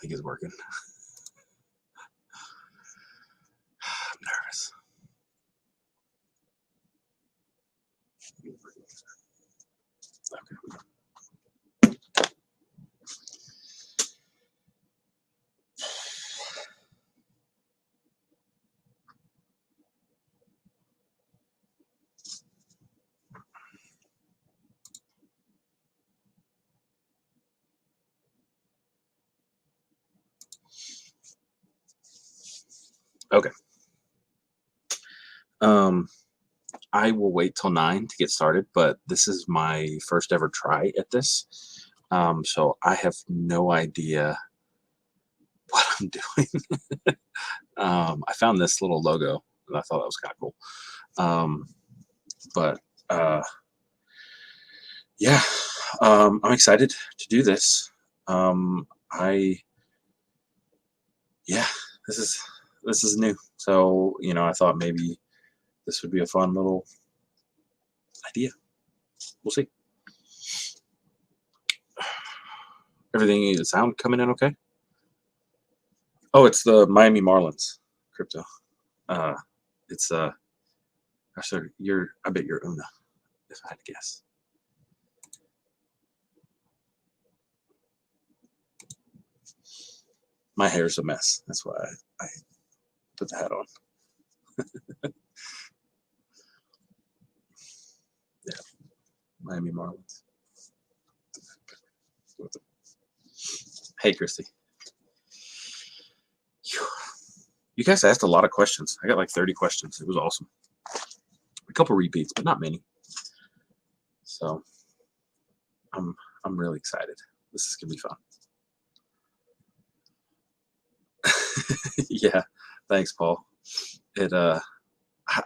think it's working. I'm nervous. Okay. Okay. I will wait till 9 to get started, but this is my first ever try at this. So I have no idea what I'm doing. I found this little logo and I thought that was kind of cool. But yeah, I'm excited to do this. Yeah, this is new. So, I thought maybe this would be a fun little idea. We'll see. Everything, the sound coming in okay? Oh, it's the Miami Marlins crypto. It's actually I bet you're Una, if I had to guess. My hair's a mess. That's why I put the hat on. Yeah, Miami Marlins. Hey, Christy. You guys asked a lot of questions. I got like 30 questions. It was awesome. A couple repeats, but not many. So I'm really excited. This is gonna be fun. Yeah, thanks, Paul.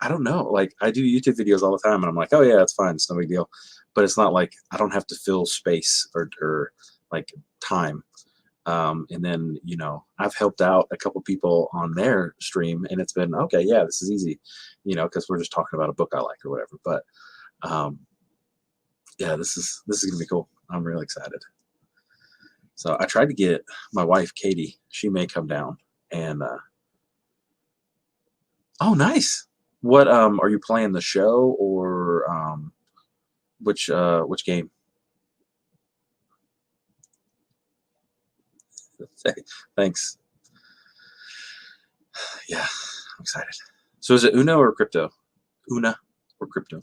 I don't know. Like, I do YouTube videos all the time, and I'm like, oh yeah, it's fine, it's no big deal. But it's not like I don't have to fill space or like time. And then I've helped out a couple people on their stream, and it's been okay. Yeah, this is easy, because we're just talking about a book I like or whatever. But yeah, this is gonna be cool. I'm really excited. So I tried to get my wife Katie. She may come down and. Oh, nice. What are you playing, the show or which game? Thanks. Yeah, I'm excited. So is it Uno or crypto? Una or crypto?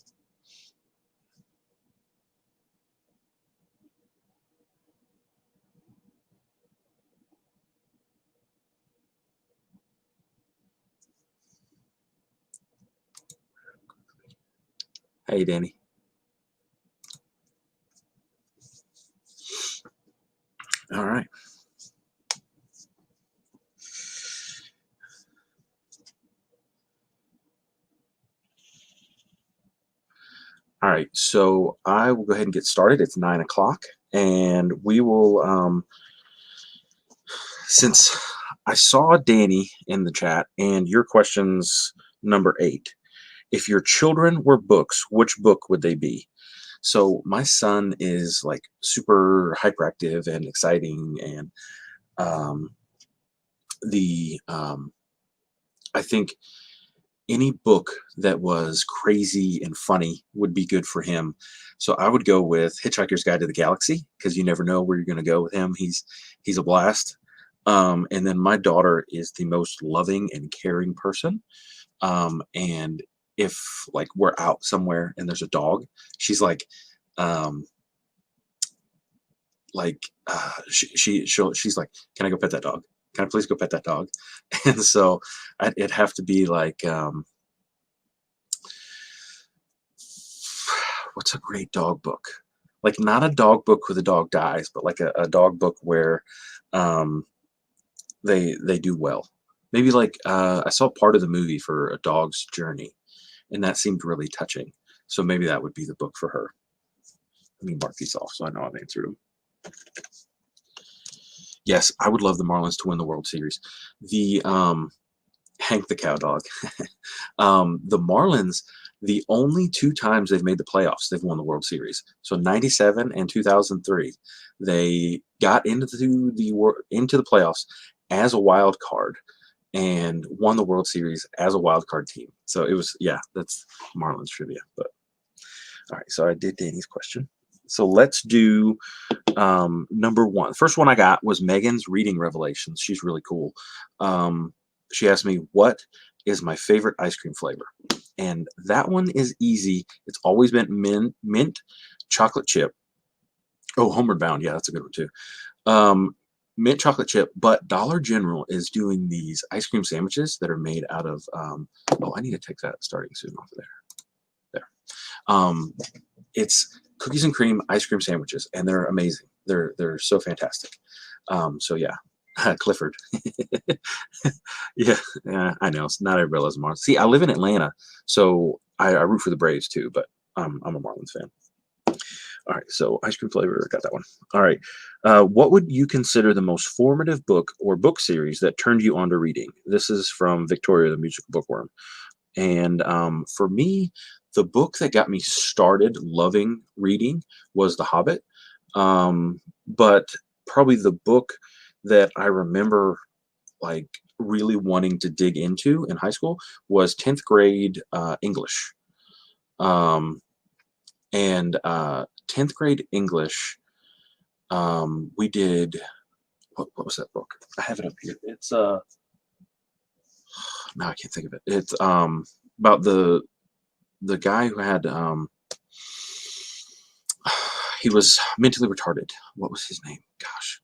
Hey, Danny. All right. All right, so I will go ahead and get started. It's 9 o'clock, and we will, since I saw Danny in the chat, and your question's number 8. If your children were books, which book would they be? So my son is like super hyperactive and exciting, and um, I think any book that was crazy and funny would be good for him. So I would go with Hitchhiker's Guide to the Galaxy, because you never know where you're going to go with him. He's a blast. And then my daughter is the most loving and caring person. And if like we're out somewhere and there's a dog, she's like, she's like, can I go pet that dog? Can I please go pet that dog? And so it'd have to be like, what's a great dog book? Like, not a dog book where the dog dies, but like a dog book where they do well. Maybe like I saw part of the movie for A Dog's Journey, and that seemed really touching. So maybe that would be the book for her. Let me mark these off so I know I've answered them. Yes, I would love the Marlins to win the World Series. The Hank the Cow Dog. The Marlins The only two times they've made the playoffs, they've won the World Series. So 97 and 2003, they got into the playoffs as a wild card and won the World Series as a wild card team. So it was, yeah, that's Marlins trivia. But all right, so I did Danny's question. So let's do number one. First one I got was Megan's reading revelations. She's really cool. She asked me, what is my favorite ice cream flavor? And that one is easy. It's always been mint chocolate chip. Oh, Homeward Bound. Yeah, that's a good one too. Mint chocolate chip, but Dollar General is doing these ice cream sandwiches that are made out of, oh, I need to take that starting soon off of there. It's cookies and cream ice cream sandwiches, and they're amazing. They're so fantastic. So yeah, Clifford. Yeah, I know. It's not everybody loves Marlins. See, I live in Atlanta, so I root for the Braves too, but I'm a Marlins fan. All right, so ice cream flavor, got that one. All right, what would you consider the most formative book or book series that turned you on to reading? This is from Victoria, the Musical Bookworm. And for me, the book that got me started loving reading was The Hobbit. But probably the book that I remember like really wanting to dig into in high school was 10th grade English. And 10th grade English, we did, what was that book? I have it up here. It's, now I can't think of it. It's about the guy who had, he was mentally retarded. What was his name? Gosh.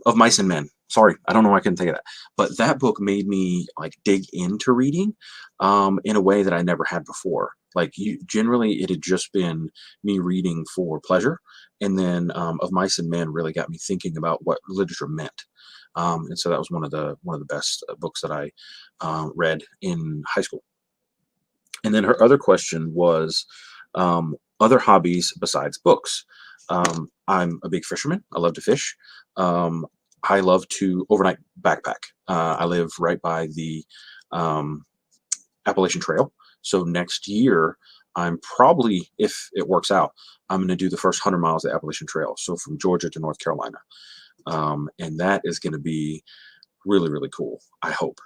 Of Mice and Men. Sorry, I don't know why I couldn't think of that. But that book made me like dig into reading in a way that I never had before. Like generally, it had just been me reading for pleasure, and then Of Mice and Men really got me thinking about what literature meant. And so that was one of the best books that I read in high school. And then her other question was other hobbies besides books. I'm a big fisherman. I love to fish. I love to overnight backpack. I live right by the Appalachian Trail. So next year, I'm probably, if it works out, I'm going to do the first 100 miles of the Appalachian Trail. So from Georgia to North Carolina. And that is going to be really, really cool, I hope.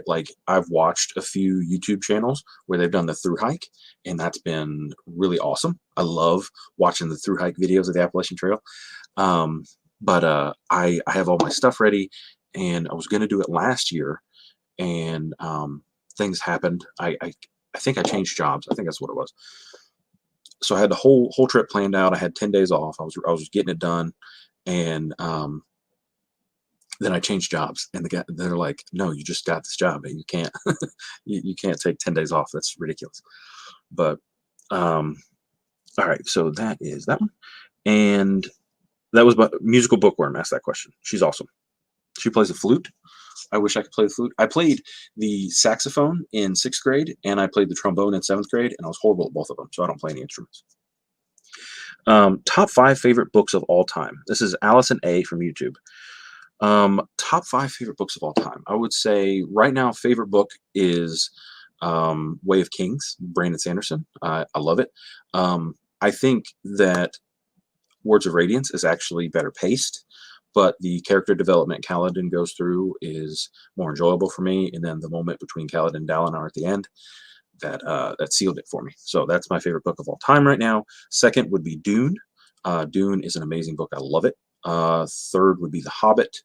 Like I've watched a few YouTube channels where they've done the through hike, and that's been really awesome. I love watching the through hike videos of the Appalachian Trail. But I have all my stuff ready, and I was going to do it last year, and things happened. I think I changed jobs. I think that's what it was. So I had the whole trip planned out. I had 10 days off. I was getting it done, and then I changed jobs, and they're like, "No, you just got this job, and you can't you can't take 10 days off. That's ridiculous." But all right, so that is that one, and that was about Musical Bookworm asked that question. She's awesome. She plays the flute. I wish I could play the flute. I played the saxophone in 6th grade, and I played the trombone in 7th grade, and I was horrible at both of them, so I don't play any instruments. Top 5 favorite books of all time. This is Allison A from YouTube. Top 5 favorite books of all time. I would say right now, favorite book is Way of Kings, Brandon Sanderson. I love it. I think that Words of Radiance is actually better paced, but the character development Kaladin goes through is more enjoyable for me. And then the moment between Kaladin and Dalinar at the end, that sealed it for me. So that's my favorite book of all time right now. Second would be Dune. Dune is an amazing book. I love it. Third would be The Hobbit.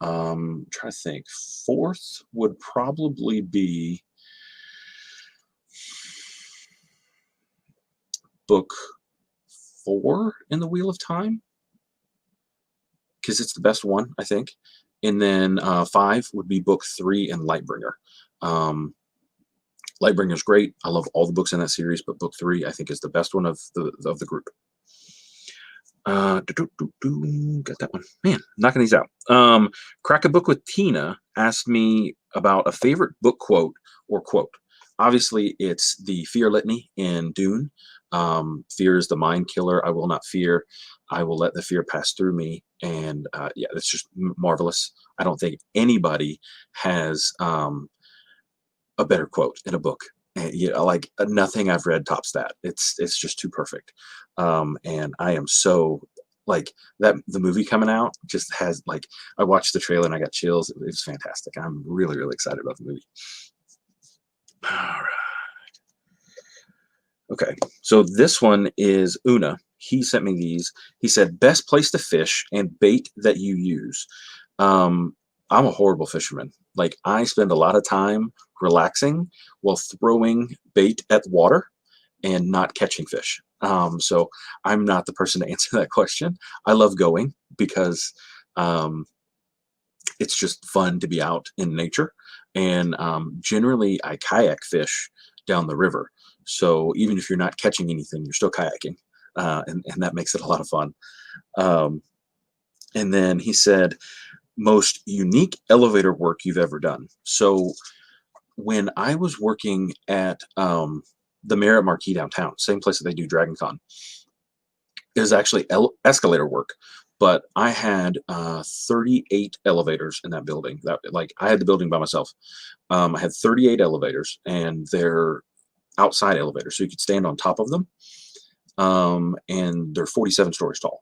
I'm trying to think. Fourth would probably be book 4 in the Wheel of Time, because it's the best one, I think. And then 5 would be book 3 in Lightbringer. Lightbringer's great. I love all the books in that series, but book 3 I think is the best one of the group. Got that one. Man, knocking these out. Crack a Book with Tina asked me about a favorite book quote or quote. Obviously, it's the Fear Litany in Dune. Fear is the mind killer. I will not fear. I will let the fear pass through me. And yeah, it's just marvelous. I don't think anybody has a better quote in a book. And, like nothing I've read tops that. It's just too perfect. And I am so like that. The movie coming out just has like I watched the trailer and I got chills. It was fantastic. I'm really really excited about the movie. All right. Okay, so this one is Una. He sent me these. He said, best place to fish and bait that you use. Um, I'm a horrible fisherman. Like, I spend a lot of time relaxing while throwing bait at the water and not catching fish. So I'm not the person to answer that question. I love going because um, it's just fun to be out in nature. And generally, I kayak fish down the river. So even if you're not catching anything, you're still kayaking. And that makes it a lot of fun. Um, and then he said, most unique elevator work you've ever done. So when I was working at the Marriott Marquis downtown, same place that they do Dragon Con, it was actually escalator work. But I had 38 elevators in that building. That like I had the building by myself. I had 38 elevators, and they're outside elevators, so you could stand on top of them. And they're 47 stories tall.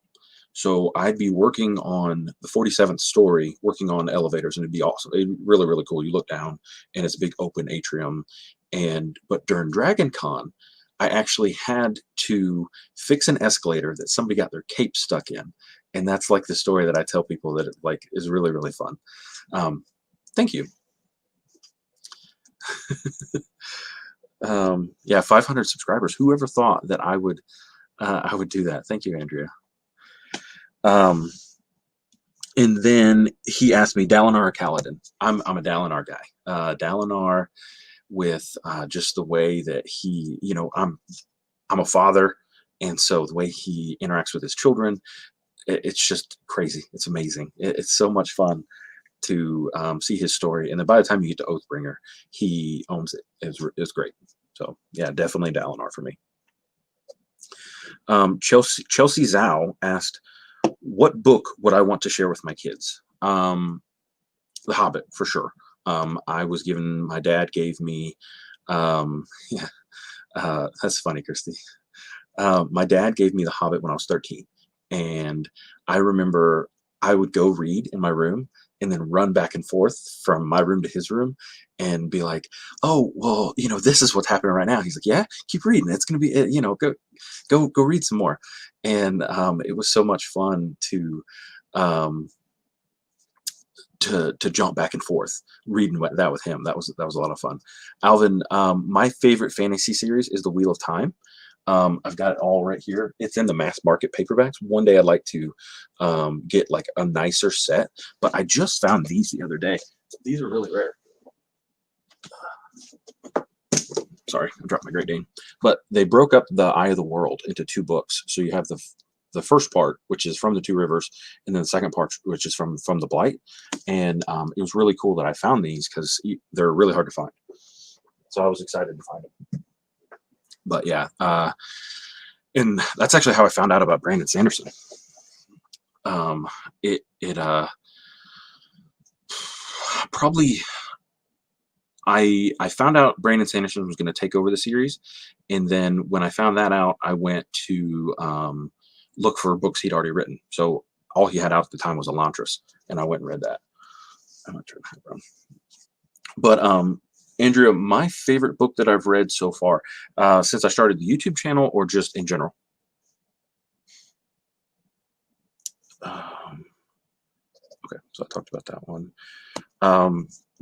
So I'd be working on the 47th story, working on elevators, and it'd be awesome. It'd be really, really cool. You look down, and it's a big open atrium. But during Dragon Con, I actually had to fix an escalator that somebody got their cape stuck in, and that's like the story that I tell people that it like is really, really fun. Thank you. Yeah, 500 subscribers. Whoever thought that I would do that? Thank you, Andrea. Um, and then he asked me Dalinar or Kaladin. I'm a Dalinar guy. Dalinar with just the way that he, I'm a father, and so the way he interacts with his children, it's just crazy. It's amazing. It's so much fun to see his story, and then by the time you get to Oathbringer, he owns it. It's great. So yeah, definitely Dalinar for me. Chelsea Zhao asked, what book would I want to share with my kids? The Hobbit, for sure. I was given, my dad gave me, yeah, that's funny, Christy. My dad gave me The Hobbit when I was 13. And I remember I would go read in my room and then run back and forth from my room to his room and be like, oh, well, this is what's happening right now. He's like, yeah, keep reading. It's going to be, go read some more. And it was so much fun um, to jump back and forth reading that with him. That was a lot of fun. Alvin, my favorite fantasy series is The Wheel of Time. I've got it all right here. It's in the mass market paperbacks. One day I'd like to get like a nicer set, but I just found these the other day. These are really rare. Sorry, I dropped my Great Dane. But they broke up the Eye of the World into two books. So you have the first part, which is from the Two Rivers, and then the second part, which is from the Blight. And it was really cool that I found these because they're really hard to find. So I was excited to find them. But yeah, and that's actually how I found out about Brandon Sanderson. Probably I found out Brandon Sanderson was going to take over the series, and then when I found that out, I went to look for books he'd already written. So all he had out at the time was Elantris, and I went and read that. I'm not turning that around. But Andrea, my favorite book that I've read so far, since I started the YouTube channel, or just in general. Okay, so I talked about that one.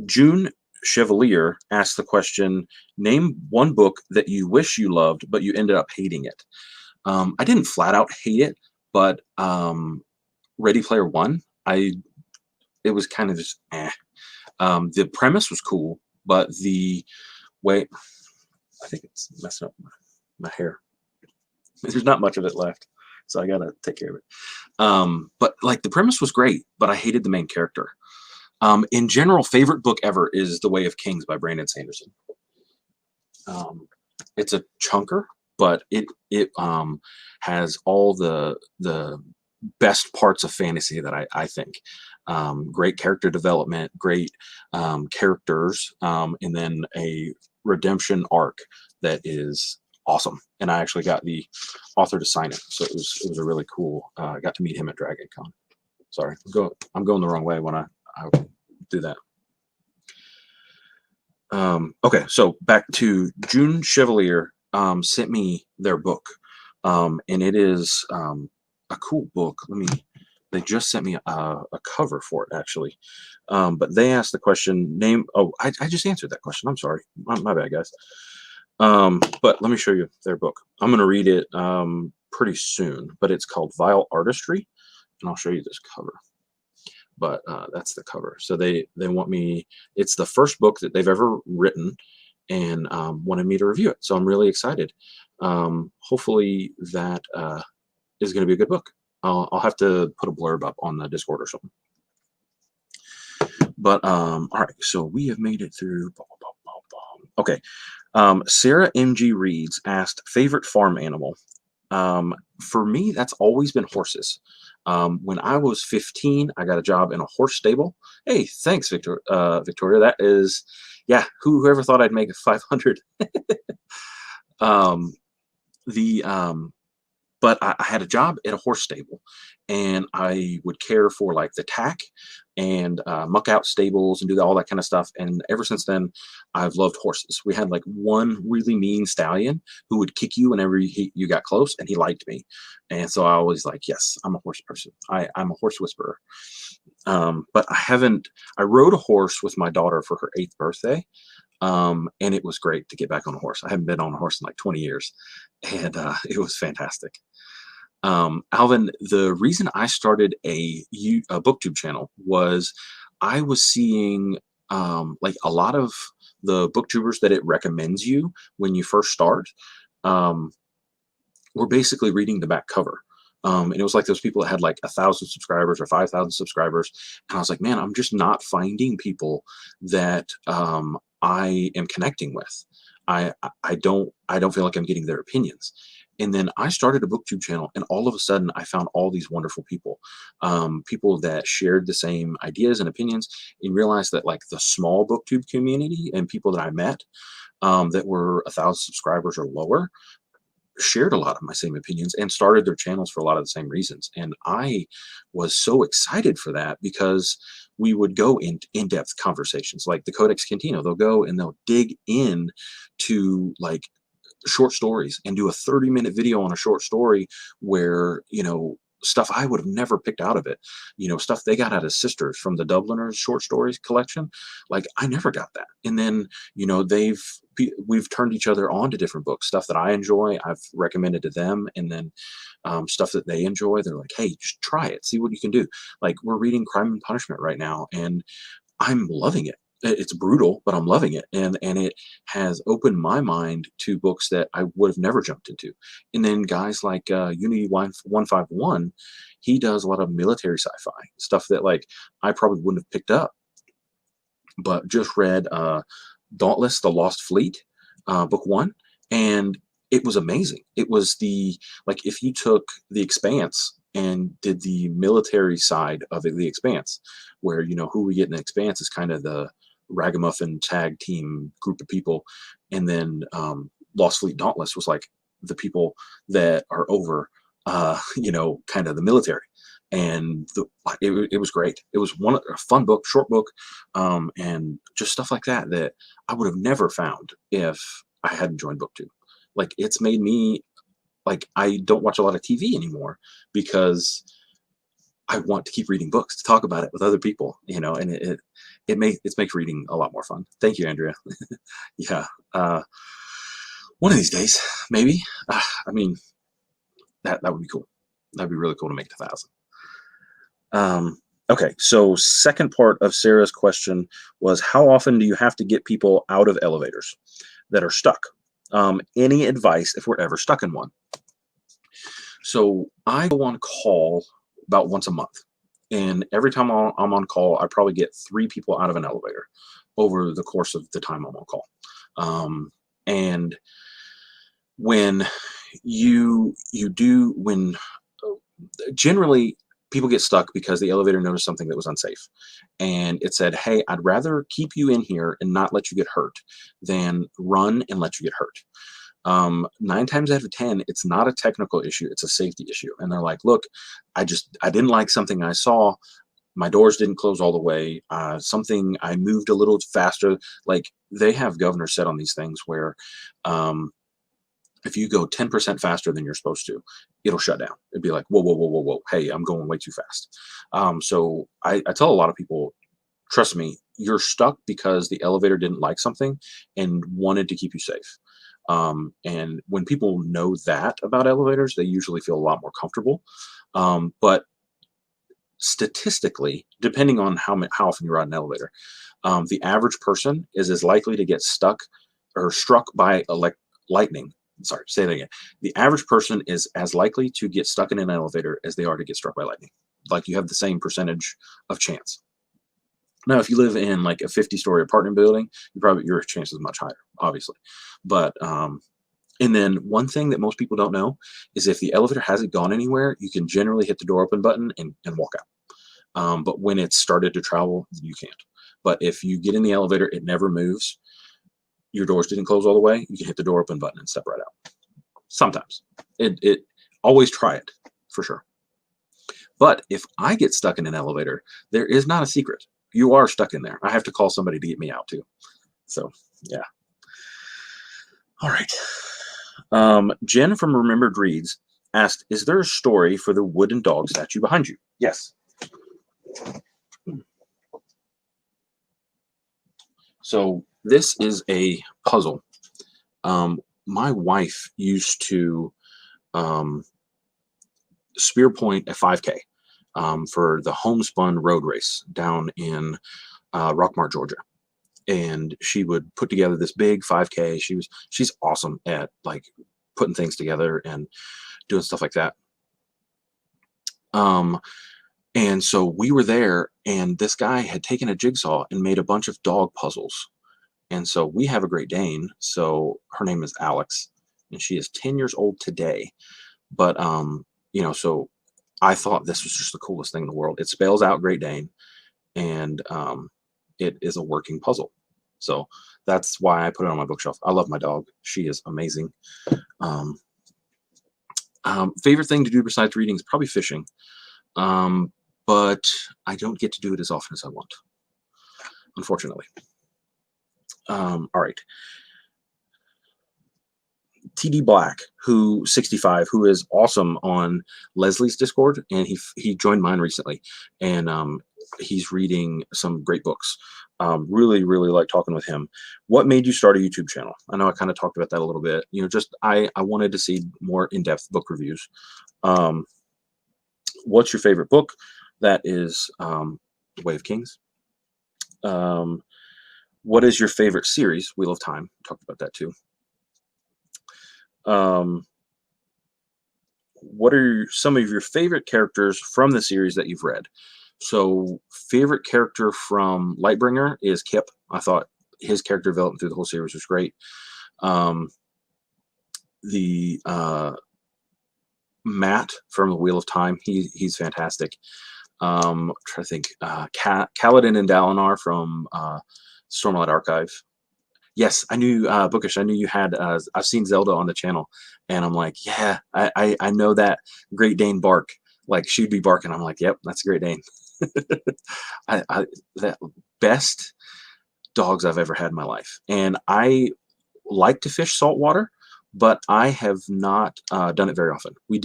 June Chevalier asked the question, name one book that you wish you loved, but you ended up hating it. I didn't flat out hate it, but Ready Player One, it was kind of just eh. The premise was cool, but the way, I think it's messing up my hair. There's not much of it left, so I gotta take care of it. But like the premise was great, but I hated the main character. In general, favorite book ever is The Way of Kings by Brandon Sanderson. It's a chunker, but it has all the best parts of fantasy that I think. great character development, great characters, and then a redemption arc that is awesome. And I actually got the author to sign it, so it was a really cool. I got to meet him at Dragon Con. Sorry, I'm going the wrong way when I do that. Okay, so back to June Chevalier sent me their book, and it is a cool book. They just sent me a cover for it, actually. But they asked the question, name, oh, I just answered that question. I'm sorry. My bad, guys. But let me show you their book. I'm going to read it pretty soon, but it's called Vile Artistry, and I'll show you this cover. But that's the cover. So they want me, it's the first book that they've ever written, and wanted me to review it. So I'm really excited. Hopefully that is going to be a good book. I'll have to put a blurb up on the Discord or something. But all right, so we have made it through. Okay, Sarah MG Reeds asked favorite farm animal. For me, that's always been horses. When I was 15, I got a job in a horse stable. Hey, thanks, Victoria. That is, yeah. Whoever thought I'd make 500? But I had a job at a horse stable, and I would care for like the tack and muck out stables and do all that kind of stuff. And ever since then, I've loved horses. We had like one really mean stallion who would kick you whenever you got close, and he liked me. And so I always like, yes, I'm a horse person. I'm a horse whisperer. But I rode a horse with my daughter for her 8th birthday. And it was great to get back on a horse. I haven't been on a horse in like 20 years, and it was fantastic. Alvin, the reason I started a booktube channel was I was seeing like a lot of the booktubers that it recommends you when you first start were basically reading the back cover. And it was like those people that had like 1,000 subscribers or 5,000 subscribers. And I was like, man, I'm just not finding people that I am connecting with. I don't feel like I'm getting their opinions. And then I started a booktube channel, and all of a sudden I found all these wonderful people, people that shared the same ideas and opinions, and realized that like the small booktube community and people that I met that were 1,000 subscribers or lower shared a lot of my same opinions and started their channels for a lot of the same reasons. And I was so excited for that, because we would go in-depth conversations like the Codex Cantino. They'll go and they'll dig in to like short stories and do a 30-minute video on a short story where, stuff I would have never picked out of it, stuff they got out of Sisters from the Dubliners short stories collection. Like I never got that. And then, we've turned each other on to different books, stuff that I enjoy, I've recommended to them. And then stuff that they enjoy, they're like, hey, just try it, see what you can do. Like we're reading Crime and Punishment right now, and I'm loving it. It's brutal, but I'm loving it. And it has opened my mind to books that I would have never jumped into. And then guys like Unity 151, he does a lot of military sci-fi stuff that like I probably wouldn't have picked up, but just read Dauntless, The Lost Fleet, book 1. And it was amazing. It was like if you took The Expanse and did the military side of The Expanse, where, who we get in The Expanse is kind of the ragamuffin tag team group of people. And then Lost Fleet Dauntless was like the people that are over, kind of the military. And it was great. It was a fun book, short book, and just stuff like that I would have never found if I hadn't joined BookTube. Like it's made me, like I don't watch a lot of TV anymore because I want to keep reading books, to talk about it with other people, and it makes reading a lot more fun. Thank you, Andrea. Yeah. One of these days, maybe. I mean, that would be cool. That'd be really cool to make it 1,000. Okay, so second part of Sarah's question was, how often do you have to get people out of elevators that are stuck? Any advice if we're ever stuck in one? So I go on call about once a month. And every time I'm on call, I probably get 3 people out of an elevator over the course of the time I'm on call. And when generally people get stuck because the elevator noticed something that was unsafe. And it said, hey, I'd rather keep you in here and not let you get hurt than run and let you get hurt. 9 times out of 10, it's not a technical issue, it's a safety issue. And they're like, look, I didn't like something I saw. My doors didn't close all the way. Something I moved a little faster. Like, they have governors set on these things where, if you go 10% faster than you're supposed to, it'll shut down. It'd be like, whoa, whoa, whoa, whoa, whoa. Hey, I'm going way too fast. So I tell a lot of people, trust me, you're stuck because the elevator didn't like something and wanted to keep you safe. And when people know that about elevators, they usually feel a lot more comfortable. But statistically, depending on how often you ride an elevator, the average person is as likely to get stuck or struck by lightning. Sorry, say that again. The average person is as likely to get stuck in an elevator as they are to get struck by lightning. Like, you have the same percentage of chance. Now, if you live in like a 50-story apartment building, your chance is much higher, obviously. But and then one thing that most people don't know is if the elevator hasn't gone anywhere, you can generally hit the door open button and walk out. But when it's started to travel, you can't. But if you get in the elevator, it never moves. Your doors didn't close all the way, you can hit the door open button and step right out. Sometimes. It always try it, for sure. But if I get stuck in an elevator, there is not a secret. You are stuck in there. I have to call somebody to get me out too. So, yeah. All right. Jen from Remembered Reads asked, is there a story for the wooden dog statue behind you? Yes. So this is a puzzle. My wife used to spear point a 5K for the homespun road race down in Rockmart, Georgia. And she would put together this big 5K. She's awesome at like putting things together and doing stuff like that. And so we were there, and this guy had taken a jigsaw and made a bunch of dog puzzles. And so we have a Great Dane. So her name is Alex, and she is 10 years old today. But, so I thought this was just the coolest thing in the world. It spells out Great Dane, and it is a working puzzle. So that's why I put it on my bookshelf. I love my dog. She is amazing. Favorite thing to do besides reading is probably fishing. But I don't get to do it as often as I want, unfortunately. All right. TD Black, 65, who is awesome on Leslie's Discord, and he joined mine recently, and he's reading some great books. Really, really like talking with him. What made you start a YouTube channel? I know I kind of talked about that a little bit. Just I wanted to see more in-depth book reviews. What's your favorite book? That is The Way of Kings. What is your favorite series? Wheel of Time. Talked about that too. What are some of your favorite characters from the series that you've read? So, favorite character from Lightbringer is Kip. I thought his character development through the whole series was great. Matt from the Wheel of Time, he's fantastic. I'm trying to think. Kaladin and Dalinar from Stormlight Archive. Yes, I knew Bookish. I knew you had. I've seen Zelda on the channel, and I'm like, yeah, I know that Great Dane bark. Like, she'd be barking. I'm like, yep, that's a Great Dane. That best dogs I've ever had in my life, and I like to fish saltwater, but I have not done it very often. We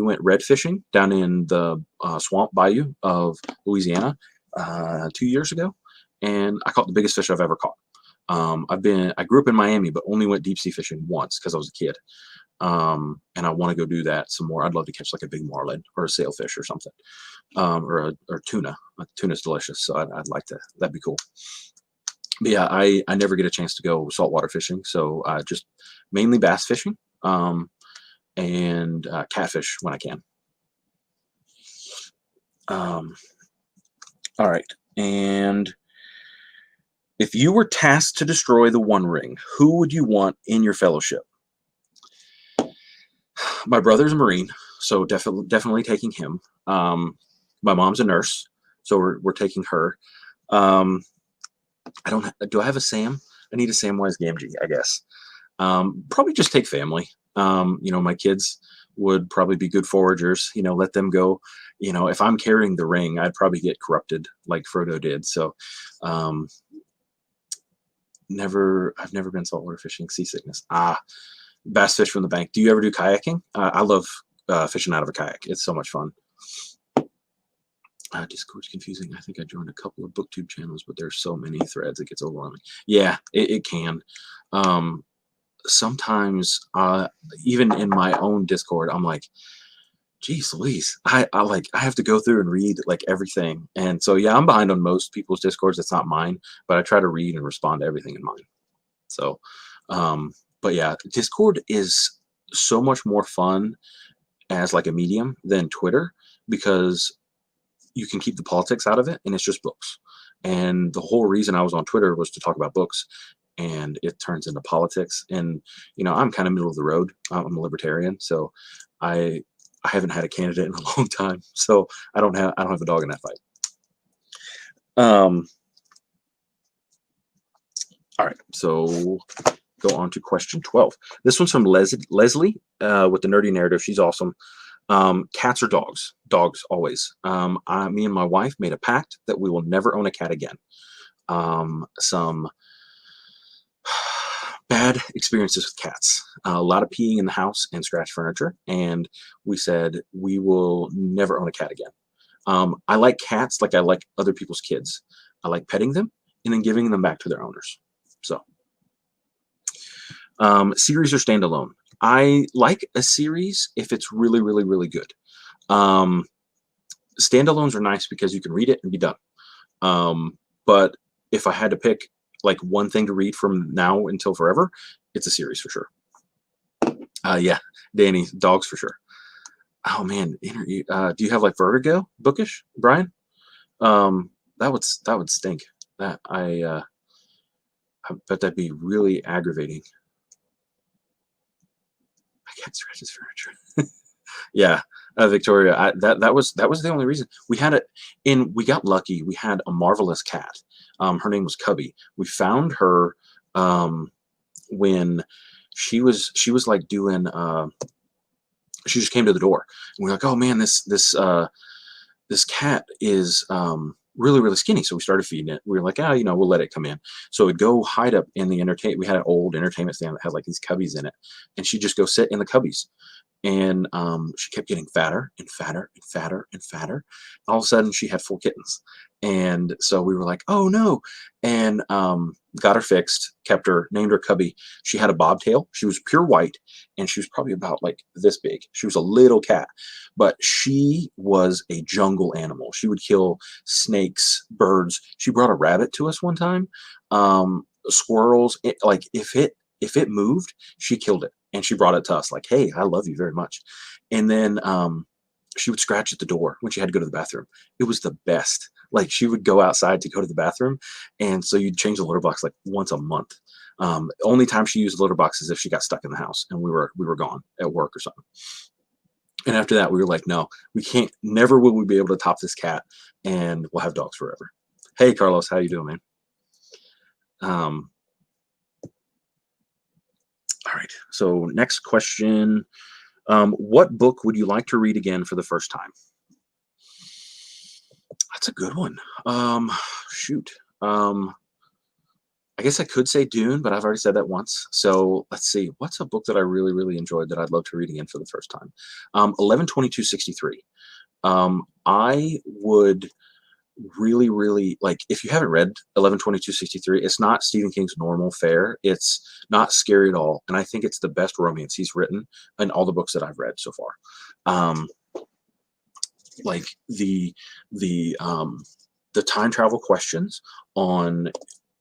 went red fishing down in the swamp bayou of Louisiana 2 years ago, and I caught the biggest fish I've ever caught. I grew up in Miami, but only went deep sea fishing once because I was a kid. And I want to go do that some more. I'd love to catch like a big marlin or a sailfish or something, or tuna. Tuna's delicious, so I'd like to. That'd be cool. But yeah, I never get a chance to go saltwater fishing, so just mainly bass fishing, and catfish when I can. All right, and if you were tasked to destroy the One Ring, who would you want in your fellowship? My brother's a Marine, So definitely taking him. My mom's a nurse, so we're taking her. Um, I don't. Do I have a Sam? I need a Samwise Gamgee, I guess. Probably just take family. My kids would probably be good foragers. Let them go. If I'm carrying the ring, I'd probably get corrupted like Frodo did. So, um, I've never been saltwater fishing. Seasickness. Bass fish from the bank. Do you ever do kayaking? I love fishing out of a kayak. It's so much fun. Discord's confusing. I think I joined a couple of booktube channels, but there's so many threads it gets overwhelming. Yeah, it can. Sometimes even in my own Discord, I'm like, geez Louise, I have to go through and read like everything. And so yeah, I'm behind on most people's Discords. It's not mine, but I try to read and respond to everything in mine. So but yeah, Discord is so much more fun as like a medium than Twitter, because you can keep the politics out of it and it's just books. And the whole reason I was on Twitter was to talk about books, and it turns into politics. And I'm kind of middle of the road. I'm a libertarian, so I haven't had a candidate in a long time, so I don't have a dog in that fight. All right, so go on to question 12. This one's from Leslie with the nerdy narrative. She's awesome. Cats or dogs? Dogs always. Me and my wife made a pact that we will never own a cat again. Some bad experiences with cats. A lot of peeing in the house and scratch furniture, and we said we will never own a cat again. I like cats like I like other people's kids. I like petting them and then giving them back to their owners. So, series or standalone? I like a series if it's really, really, really good. Standalones are nice because you can read it and be done. But if I had to pick like one thing to read from now until forever, it's a series for sure. Yeah, Danny, dogs for sure. Oh man, do you have like vertigo bookish, Brian? That would stink. That I bet that'd be really aggravating. I can't scratch his furniture. Yeah, Victoria. That was the only reason we had it. And we got lucky. We had a marvelous cat. Her name was Cubby. We found her when she was like doing. She just came to the door, and we're like, oh man, this cat is really, really skinny. So we started feeding it. We were like, we'll let it come in. So it'd go hide up in the entertainment. We had an old entertainment stand that had like these cubbies in it, and she'd just go sit in the cubbies. And she kept getting fatter and fatter and fatter and fatter. All of a sudden, she had full kittens. And so we were like, oh no. And got her fixed, kept her, named her Cubby. She had a bobtail. She was pure white, and she was probably about like this big. She was a little cat, but she was a jungle animal. She would kill snakes, birds. She brought a rabbit to us one time. Squirrels. Like if it moved, she killed it. And she brought it to us like, hey, I love you very much. And then she would scratch at the door when she had to go to the bathroom. It was the best. Like she would go outside to go to the bathroom. And so you'd change the litter box like once a month. Only time she used the litter box is if she got stuck in the house and we were gone at work or something. And after that, we were like, no, we can't, never will we be able to top this cat, and we'll have dogs forever. Hey, Carlos, how you doing, man? All right, so next question. What book would you like to read again for the first time? That's a good one. Shoot. I guess I could say Dune, but I've already said that once. So let's see. What's a book that I really, really enjoyed that I'd love to read again for the first time? 11/22/63. I would really, really like, if you haven't read 11/22/63, it's not Stephen King's normal fare. It's not scary at all, and I think it's the best romance he's written in all the books that I've read so far. Like the time travel questions on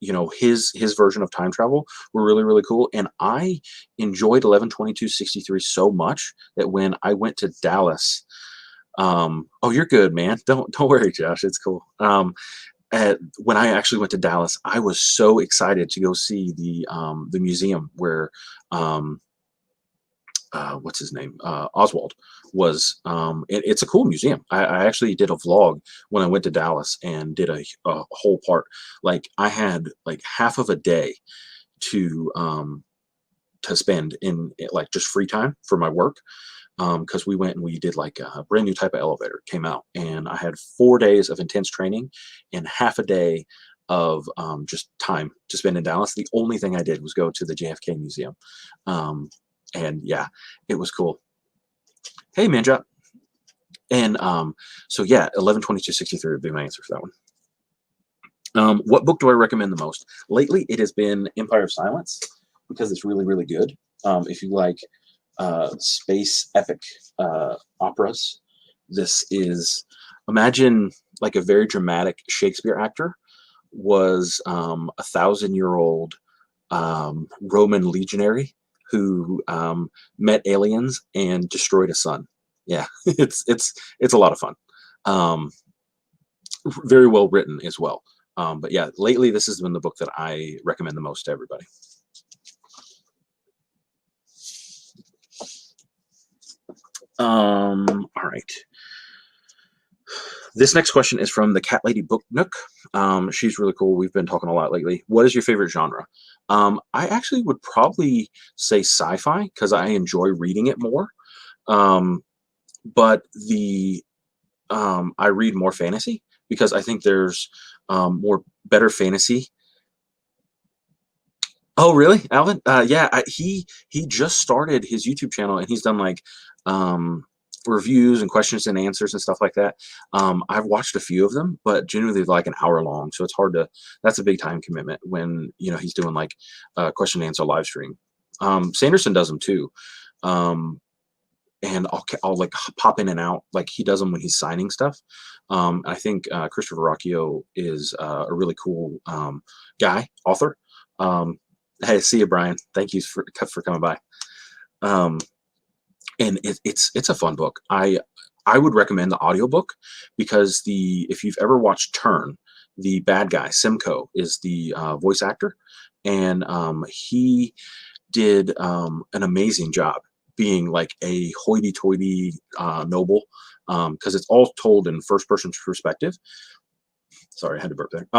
his version of time travel were really, really cool, and I enjoyed 11/22/63 so much that when I went to Dallas. Oh, you're good, man. Don't worry, Josh. It's cool. When I actually went to Dallas, I was so excited to go see the museum where what's his name? Oswald was. It's a cool museum. I actually did a vlog when I went to Dallas and did a whole part. Like I had like half of a day to spend in like just free time for my work, because we went and we did like a brand new type of elevator came out, and I had 4 days of intense training and half a day of just time to spend in Dallas. The only thing I did was go to the JFK Museum, and yeah, it was cool. Hey, Manjot. And so yeah, 11/22/63 would be my answer for that one. What book do I recommend the most? Lately, it has been Empire of Silence, because it's really, really good. If you like space epic operas, this is, imagine like a very dramatic Shakespeare actor was 1,000-year-old Roman legionary who met aliens and destroyed a sun. Yeah, it's a lot of fun. Um, Very well written as well. But yeah, lately this has been the book that I recommend the most to everybody. All right. This next question is from the Cat Lady Book Nook. She's really cool. We've been talking a lot lately. What is your favorite genre? I actually would probably say sci-fi because I enjoy reading it more. But I read more fantasy because I think there's more better fantasy. Oh, really, Alvin? Yeah, he just started his YouTube channel and he's done like reviews and questions and answers and stuff like that. I've watched a few of them, but generally they're like an hour long, so it's hard to. That's a big time commitment when he's doing like question and answer live stream. Sanderson does them too, and I'll like pop in and out. Like he does them when he's signing stuff. I think Christopher Rocchio is a really cool guy, author. Hey, see you, Brian. Thank you for coming by. And it's a fun book. I would recommend the audiobook because if you've ever watched Turn, the bad guy Simcoe is the voice actor, and he did an amazing job being like a hoity-toity noble, because it's all told in first-person perspective. Sorry, I had to burp there.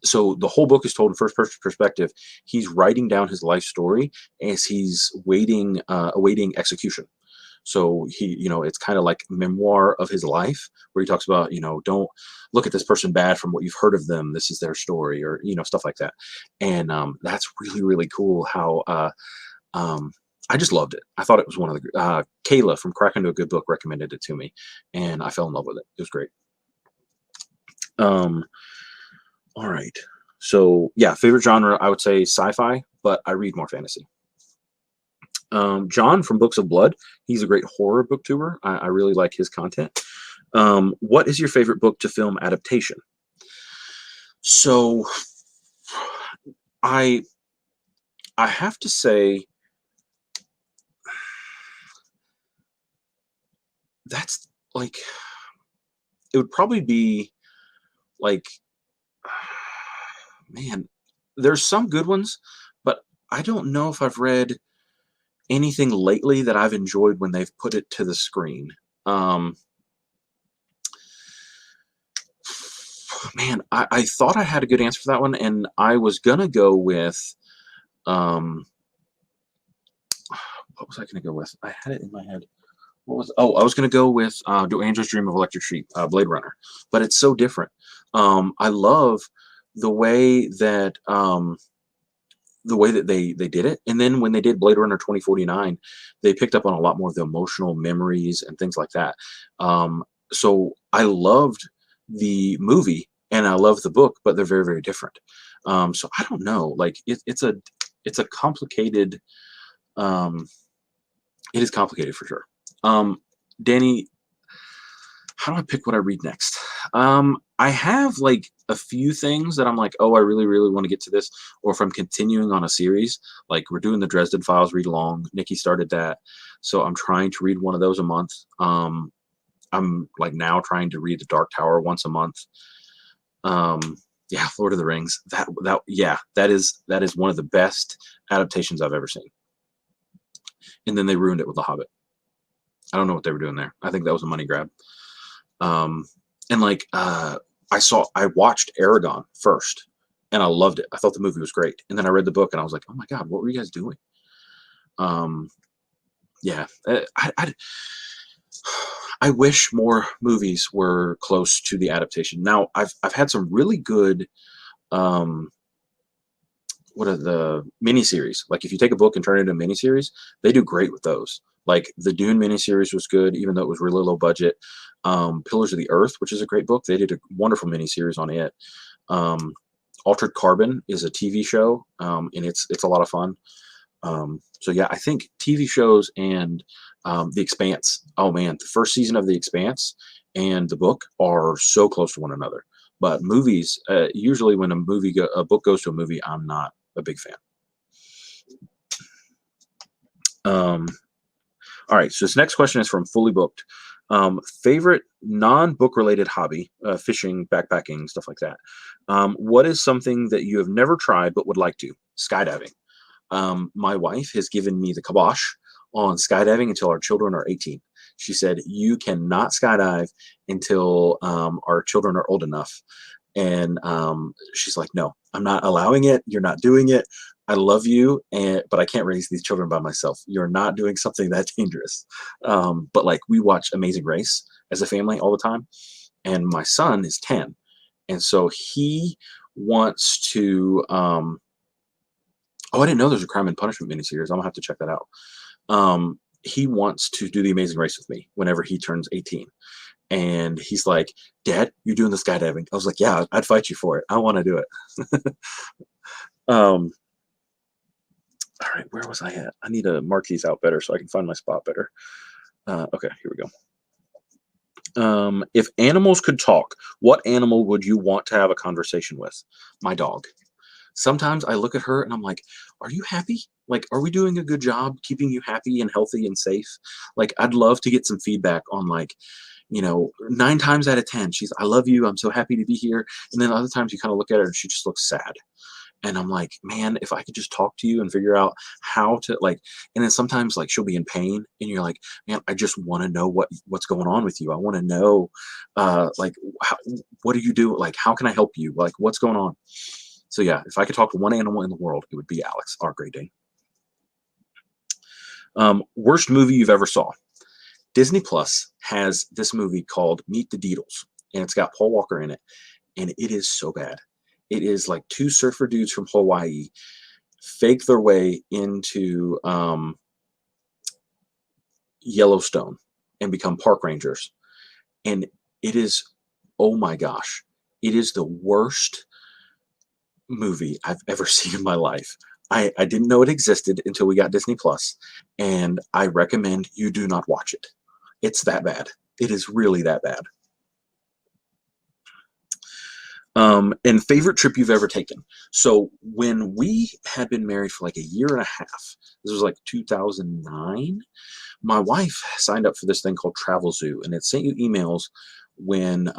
So the whole book is told in first-person perspective. He's writing down his life story as he's awaiting execution. So it's kind of like memoir of his life, where he talks about, don't look at this person bad from what you've heard of them. This is their story, or stuff like that. And that's really, really cool. How I just loved it. I thought it was one of the Kayla from Crack Into a Good Book recommended it to me, and I fell in love with it. It was great. All right. So yeah, favorite genre, I would say sci-fi, but I read more fantasy. John from Books of Blood, he's a great horror booktuber. I really like his content. What is your favorite book to film adaptation? So I have to say that's like, it would probably be like, man, there's some good ones, but I don't know if I've read anything lately that I've enjoyed when they've put it to the screen. Man, I thought I had a good answer for that one, and I was gonna go with what was I gonna go with? I had it in my head. I was gonna go with Do Angels Dream of Electric Sheep, Blade Runner, but it's so different. I love the way that they did it, and then when they did Blade Runner 2049, they picked up on a lot more of the emotional memories and things like that. So I loved the movie and I love the book, but they're very, very different. So I don't know, like it's a complicated. It is complicated for sure. Danny, how do I pick what I read next? I have like a few things that I'm like, oh, I really, really want to get to this. Or if I'm continuing on a series, like we're doing the Dresden Files read along. Nikki started that. So I'm trying to read one of those a month. I'm like now trying to read The Dark Tower once a month. Yeah, Lord of the Rings. That is one of the best adaptations I've ever seen. and then they ruined it with The Hobbit. I don't know what they were doing there. I think that was a money grab. Um, and like I watched Aragon first, and I loved it. I thought the movie was great, and then I read the book, and I was like, oh my god, what were you guys doing? Yeah, I wish more movies were close to the adaptation. Now, I've had some really good what are the miniseries? Like if you take a book and turn it into a miniseries, they do great with those. Like the Dune miniseries was good, even though it was really low budget. Pillars of the Earth, which is a great book, they did a wonderful miniseries on it. Altered Carbon is a TV show, and it's a lot of fun. So yeah, I think TV shows and The Expanse. Oh man, the first season of The Expanse and the book are so close to one another. But movies, usually when a book goes to a movie, I'm not a big fan. All right, so this next question is from Fully Booked. Favorite non-book related hobby, fishing, backpacking, stuff like that. What is something that you have never tried but would like to? Skydiving. My wife has given me the kibosh on skydiving until our children are 18. She said, you cannot skydive until our children are old enough. And she's like, no, I'm not allowing it. You're not doing it. I love you, but I can't raise these children by myself. You're not doing something that dangerous. But like we watch Amazing Race as a family all the time. And my son is 10. And so he wants to, oh, I didn't know there's a Crime and Punishment miniseries. I'm gonna have to check that out. He wants to do the Amazing Race with me whenever he turns 18. And he's like, Dad, you're doing the skydiving. I was like, yeah, I'd fight you for it. I want to do it. All right, where was I at? I need to mark these out better so I can find my spot better. Okay, here we go. If animals could talk, what animal would you want to have a conversation with? My dog. Sometimes I look at her and I'm like, are you happy? Like, are we doing a good job keeping you happy and healthy and safe? Like, I'd love to get some feedback on, like, 9 times out of 10, I love you. I'm so happy to be here. And then other times you kind of look at her and she just looks sad. And I'm like, man, if I could just talk to you and figure out how to, like, and then sometimes like she'll be in pain and you're like, man, I just want to know what's going on with you. I want to know, like, what do you do? Like, how can I help you? Like, what's going on? So yeah, if I could talk to one animal in the world, it would be Alex, our Great Dane. Worst movie you've ever saw. Disney Plus has this movie called Meet the Deedles, and it's got Paul Walker in it, and it is so bad. It is like 2 surfer dudes from Hawaii fake their way into Yellowstone and become park rangers. And it is, oh my gosh, it is the worst movie I've ever seen in my life. I didn't know it existed until we got Disney Plus, and I recommend you do not watch it. It's that bad. It is really that bad. And favorite trip you've ever taken. So when we had been married for like a year and a half, this was like 2009, my wife signed up for this thing called Travel Zoo, and it sent you emails when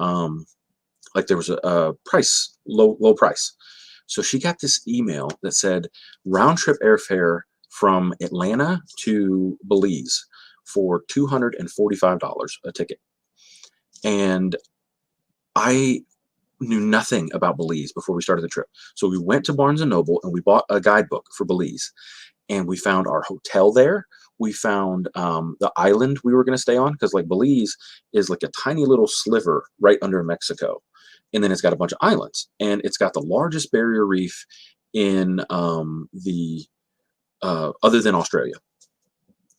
like there was a price, low price. So she got this email that said round trip airfare from Atlanta to Belize for $245 a ticket. And I knew nothing about Belize before we started the trip. So we went to Barnes & Noble and we bought a guidebook for Belize. And we found our hotel there. We found the island we were going to stay on, because like Belize is like a tiny little sliver right under Mexico. And then it's got a bunch of islands. And it's got the largest barrier reef in the other than Australia.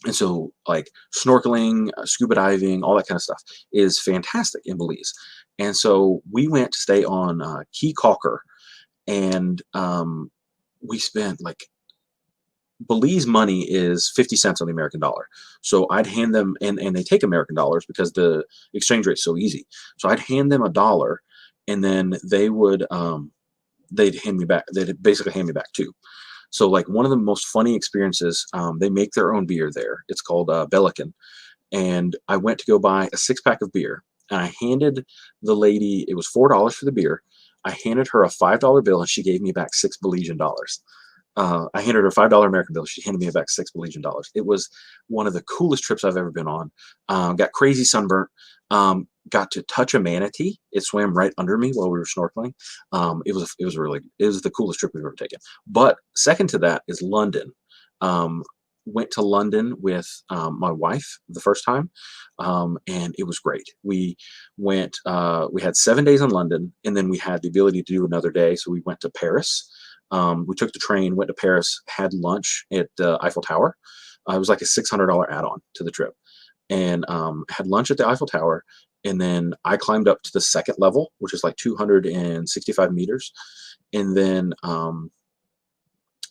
And so like snorkeling, scuba diving, all that kind of stuff is fantastic in Belize. And so we went to stay on Key Calker, and we spent like, Belize money is 50 cents on the American dollar. So I'd hand them, and they take American dollars because the exchange rate's so easy. So I'd hand them $1, and then they would, they'd basically hand me back 2. So like one of the most funny experiences, they make their own beer there. It's called Bellican. And I went to go buy a 6-pack of beer, and I handed the lady, it was $4 for the beer. I handed her a $5 bill, and she gave me back 6 Belizean dollars. I handed her a $5 American bill. She handed me back six Belizean dollars. It was one of the coolest trips I've ever been on. Got crazy sunburnt. Got to touch a manatee. It swam right under me while we were snorkeling. It was the coolest trip we've ever taken. But second to that is London. Went to London with my wife the first time, and it was great. We went. We had 7 days in London, and then we had the ability to do another day. So we went to Paris. We took the train, went to Paris, had lunch at the Eiffel Tower. It was like a $600 add-on to the trip, and had lunch at the Eiffel Tower. And then I climbed up to the second level, which is like 265 meters. And then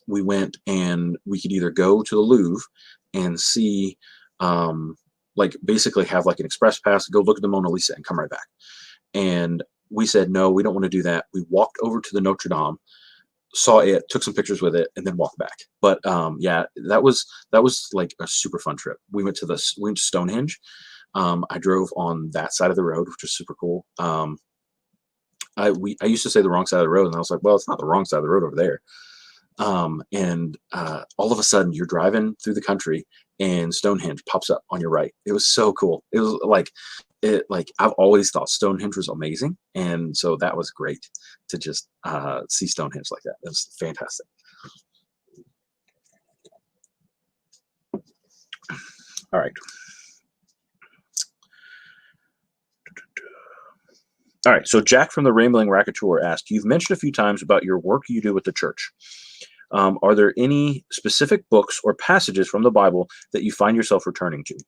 we went, and we could either go to the Louvre and see, like basically have like an express pass, go look at the Mona Lisa and come right back. And we said, no, we don't want to do that. We walked over to the Notre Dame, saw it, took some pictures with it, and then walked back. But yeah, that was like a super fun trip. We went to Stonehenge. I drove on that side of the road, which was super cool. I used to say the wrong side of the road, and I was like, well, it's not the wrong side of the road over there. And all of a sudden, you're driving through the country, and Stonehenge pops up on your right. It was so cool. It was like I've always thought Stonehenge was amazing, and so that was great to just see Stonehenge like that. It was fantastic. All right. All right, so Jack from the Rambling Racketeur asked, you've mentioned a few times about your work you do with the church. Are there any specific books or passages from the Bible that you find yourself returning to?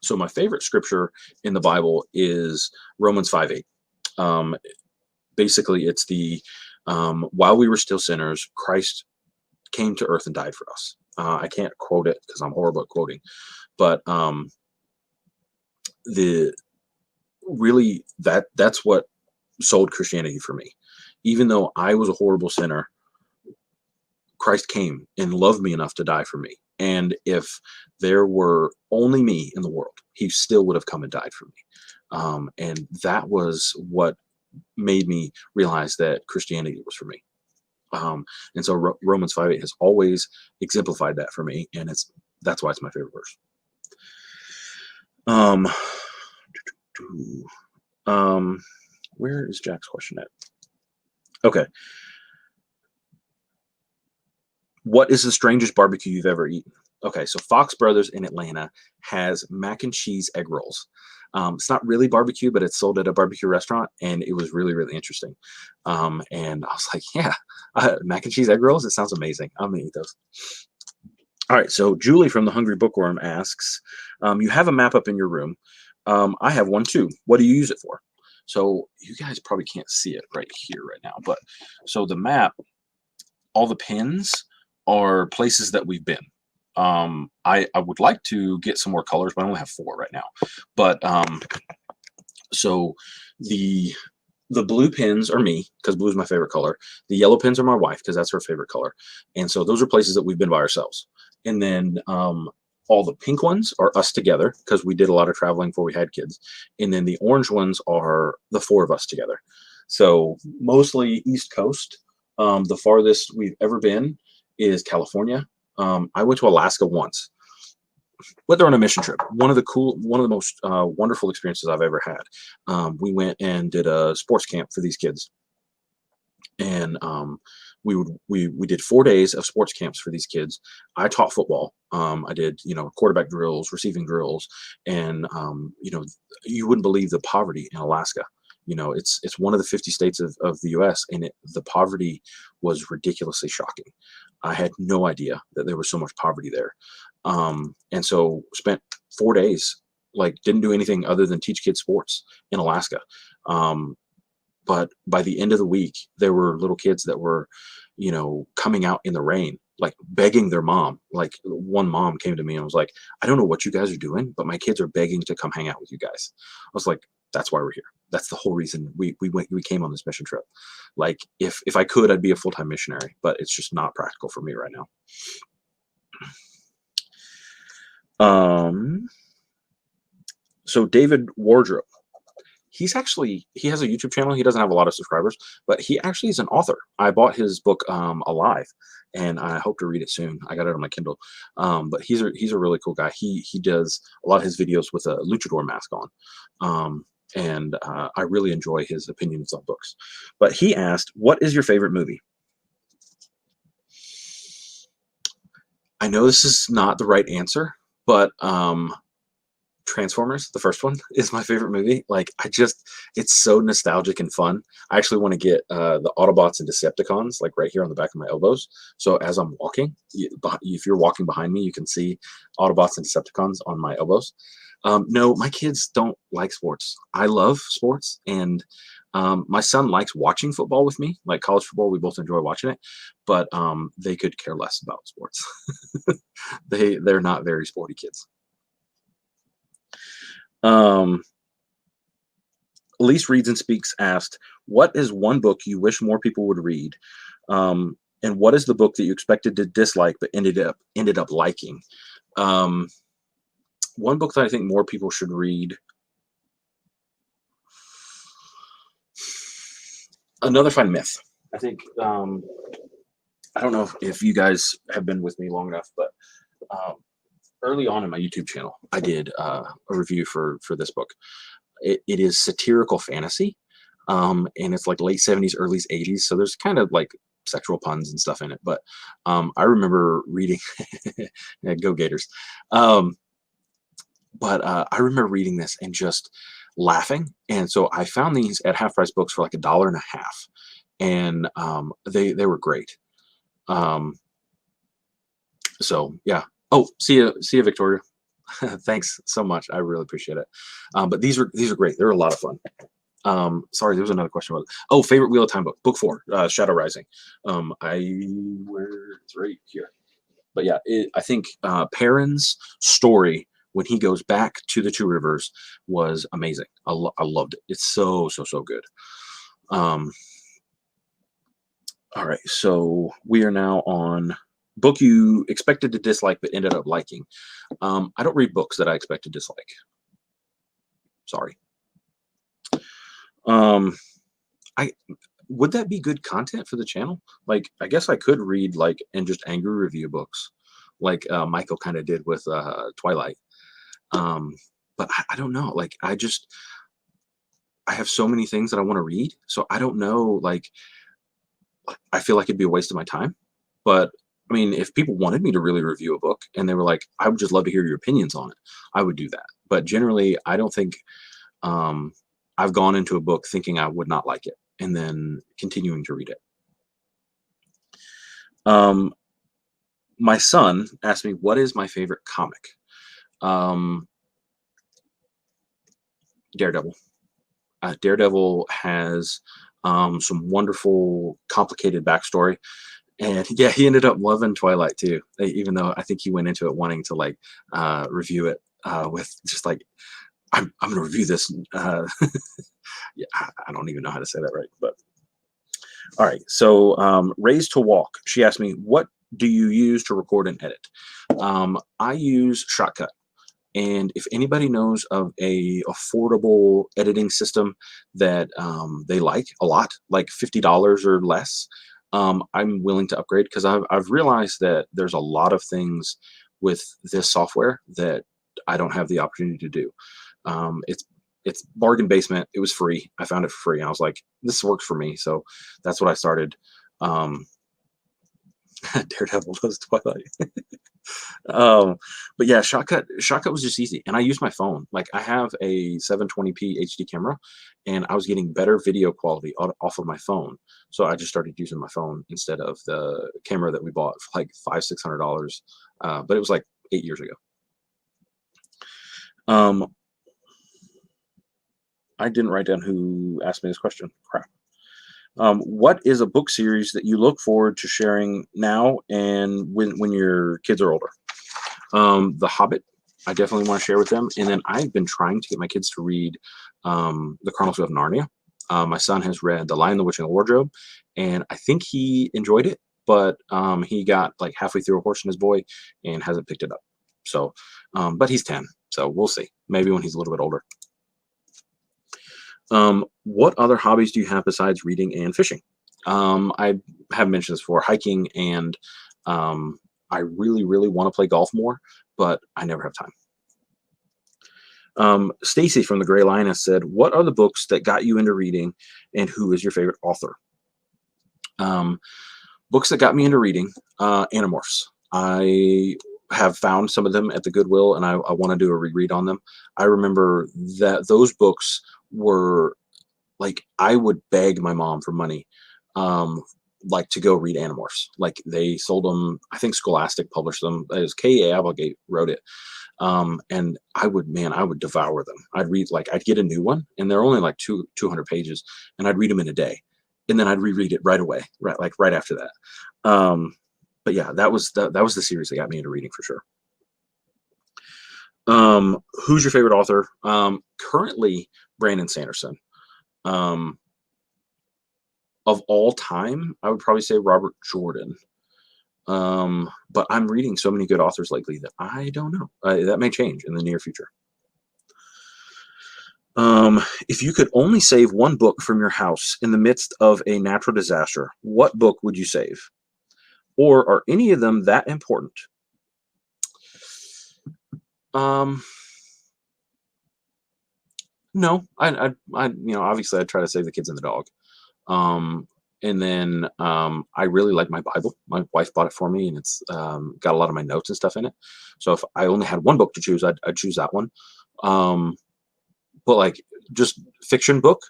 So my favorite scripture in the Bible is Romans 5:8. Basically, it's the while we were still sinners, Christ came to earth and died for us. I can't quote it because I'm horrible at quoting, but that's what sold Christianity for me. Even though I was a horrible sinner, Christ came and loved me enough to die for me. And if there were only me in the world, he still would have come and died for me. And that was what made me realize that Christianity was for me. And so Romans 5:8 has always exemplified that for me, and that's why it's my favorite verse. Where is Jack's question at? Okay. What is the strangest barbecue you've ever eaten? Okay, so Fox Brothers in Atlanta has mac and cheese egg rolls. It's not really barbecue, but it's sold at a barbecue restaurant, and it was really, really interesting. And I was like, yeah, mac and cheese egg rolls? It sounds amazing. I'm going to eat those. All right, so Julie from the Hungry Bookworm asks, you have a map up in your room. I have one too. What do you use it for? So you guys probably can't see it right here right now, but so the map, all the pins are places that we've been. I would like to get some more colors, but I only have 4 right now. But so the blue pins are me, because blue is my favorite color. The yellow pins are my wife, because that's her favorite color. And so those are places that we've been by ourselves. And then all the pink ones are us together, because we did a lot of traveling before we had kids. And then the orange ones are the 4 of us together. So mostly East Coast. The farthest we've ever been is California. I went to Alaska once, but they're on a mission trip. One of the most wonderful experiences I've ever had. We went and did a sports camp for these kids, and we did 4 days of sports camps for these kids. I taught football. I did quarterback drills, receiving drills, and you wouldn't believe the poverty in Alaska. It's one of the 50 states of the U.S., and the poverty was ridiculously shocking. I had no idea that there was so much poverty there. And so spent 4 days, didn't do anything other than teach kids sports in Alaska. But by the end of the week, there were little kids that were, coming out in the rain, begging their mom. One mom came to me and was like, I don't know what you guys are doing, but my kids are begging to come hang out with you guys. I was like, that's why we're here. That's the whole reason we came on this mission trip. If I could, I'd be a full-time missionary, but it's just not practical for me right now. So David Wardrobe he has a YouTube channel. He doesn't have a lot of subscribers, but he actually is an author. I bought his book Alive, and I hope to read it soon. I got it on my Kindle. But he's a really cool guy. He does a lot of his videos with a luchador mask on. And I really enjoy his opinions on books. But he asked, "What is your favorite movie?" I know this is not the right answer, but Transformers, the first one, is my favorite movie. Like, it's so nostalgic and fun. I actually want to get the Autobots and Decepticons, like right here on the back of my elbows. So as I'm walking, if you're walking behind me, you can see Autobots and Decepticons on my elbows. No, my kids don't like sports. I love sports, and my son likes watching football with me, like college football. We both enjoy watching it, but they could care less about sports. They're not very sporty kids. Elise Reads and Speaks asked, "What is one book you wish more people would read? And what is the book that you expected to dislike but ended up liking?" One book that I think more people should read, Another Fine Myth. I think I don't know if you guys have been with me long enough, but early on in my YouTube channel, I did a review for this book. It is satirical fantasy, and it's like late 70s, early 80s. So there's kind of like sexual puns and stuff in it. But I remember reading, yeah, go Gators. But I remember reading this and just laughing. And so I found these at Half Price Books for like $1.50, and they were great. So yeah. Oh, see you, Victoria. Thanks so much. I really appreciate it. But these are great. They're a lot of fun. Sorry, there was another question. Favorite Wheel of Time book, book 4, Shadow Rising. It's right here. But yeah, I think Perrin's story when he goes back to the Two Rivers was amazing. I loved it. It's so good. All right, so we are now on book you expected to dislike but ended up liking. I don't read books that I expect to dislike. Sorry. Would that be good content for the channel? Like, I guess I could read and just angry review books, like Michael kind of did with Twilight. But I don't know. Like, I have so many things that I want to read, so I don't know. Like, I feel like it'd be a waste of my time. But I mean, if people wanted me to really review a book and they were like, "I would just love to hear your opinions on it," I would do that. But generally, I don't think I've gone into a book thinking I would not like it and then continuing to read it. My son asked me, "What is my favorite comic?" Daredevil. Daredevil has some wonderful, complicated backstory. And yeah, he ended up loving Twilight too, even though I think he went into it wanting to review it with just like, I'm going to review this. Yeah, I don't even know how to say that right. But all right. So Raised to Walk, she asked me, "What do you use to record and edit?" I use Shotcut. And if anybody knows of a affordable editing system that they like a lot, like $50 or less, I'm willing to upgrade, because I've realized that there's a lot of things with this software that I don't have the opportunity to do. It's bargain basement. It was free. I found it for free, and I was like, this works for me. So that's what I started. Daredevil loves Twilight. But yeah, Shotcut was just easy, and I use my phone. Like, I have a 720p HD camera, and I was getting better video quality off of my phone. So I just started using my phone instead of the camera that we bought for like $500-600. But it was like 8 years ago. I didn't write down who asked me this question. Crap. What is a book series that you look forward to sharing now and when your kids are older? The Hobbit, I definitely want to share with them. And then I've been trying to get my kids to read the Chronicles of Narnia. My son has read The Lion, the Witch, and the Wardrobe, and I think he enjoyed it, but he got like halfway through A Horse and His Boy and hasn't picked it up. So, but he's 10, so we'll see. Maybe when he's a little bit older. What other hobbies do you have besides reading and fishing? I have mentioned this before, hiking, and I really, really want to play golf more, but I never have time. Stacy from the Gray Lioness said, "What are the books that got you into reading, and who is your favorite author?" Um, Books that got me into reading, Animorphs. I have found some of them at the Goodwill, and I want to do a reread on them. I remember that those books were like, I would beg my mom for money, um, like to go read Animorphs. Like they sold them. I think Scholastic published them. It was K.A. Applegate wrote it. And I would, man, I would devour them. I'd read, like, I'd get a new one, and they're only like 200 pages, and I'd read them in a day, and then I'd reread it right away, right, like right after that. But yeah, that was the series that got me into reading for sure. Who's your favorite author? Currently, Brandon Sanderson. Um, of all time, I would probably say Robert Jordan. But I'm reading so many good authors lately that I don't know. That may change in the near future. If you could only save one book from your house in the midst of a natural disaster, what book would you save? Or are any of them that important? Um, no, obviously I'd try to save the kids and the dog. Um, and then I really like my Bible. My wife bought it for me, and it's got a lot of my notes and stuff in it. So if I only had one book to choose, I'd choose that one. Um, but like, just fiction book,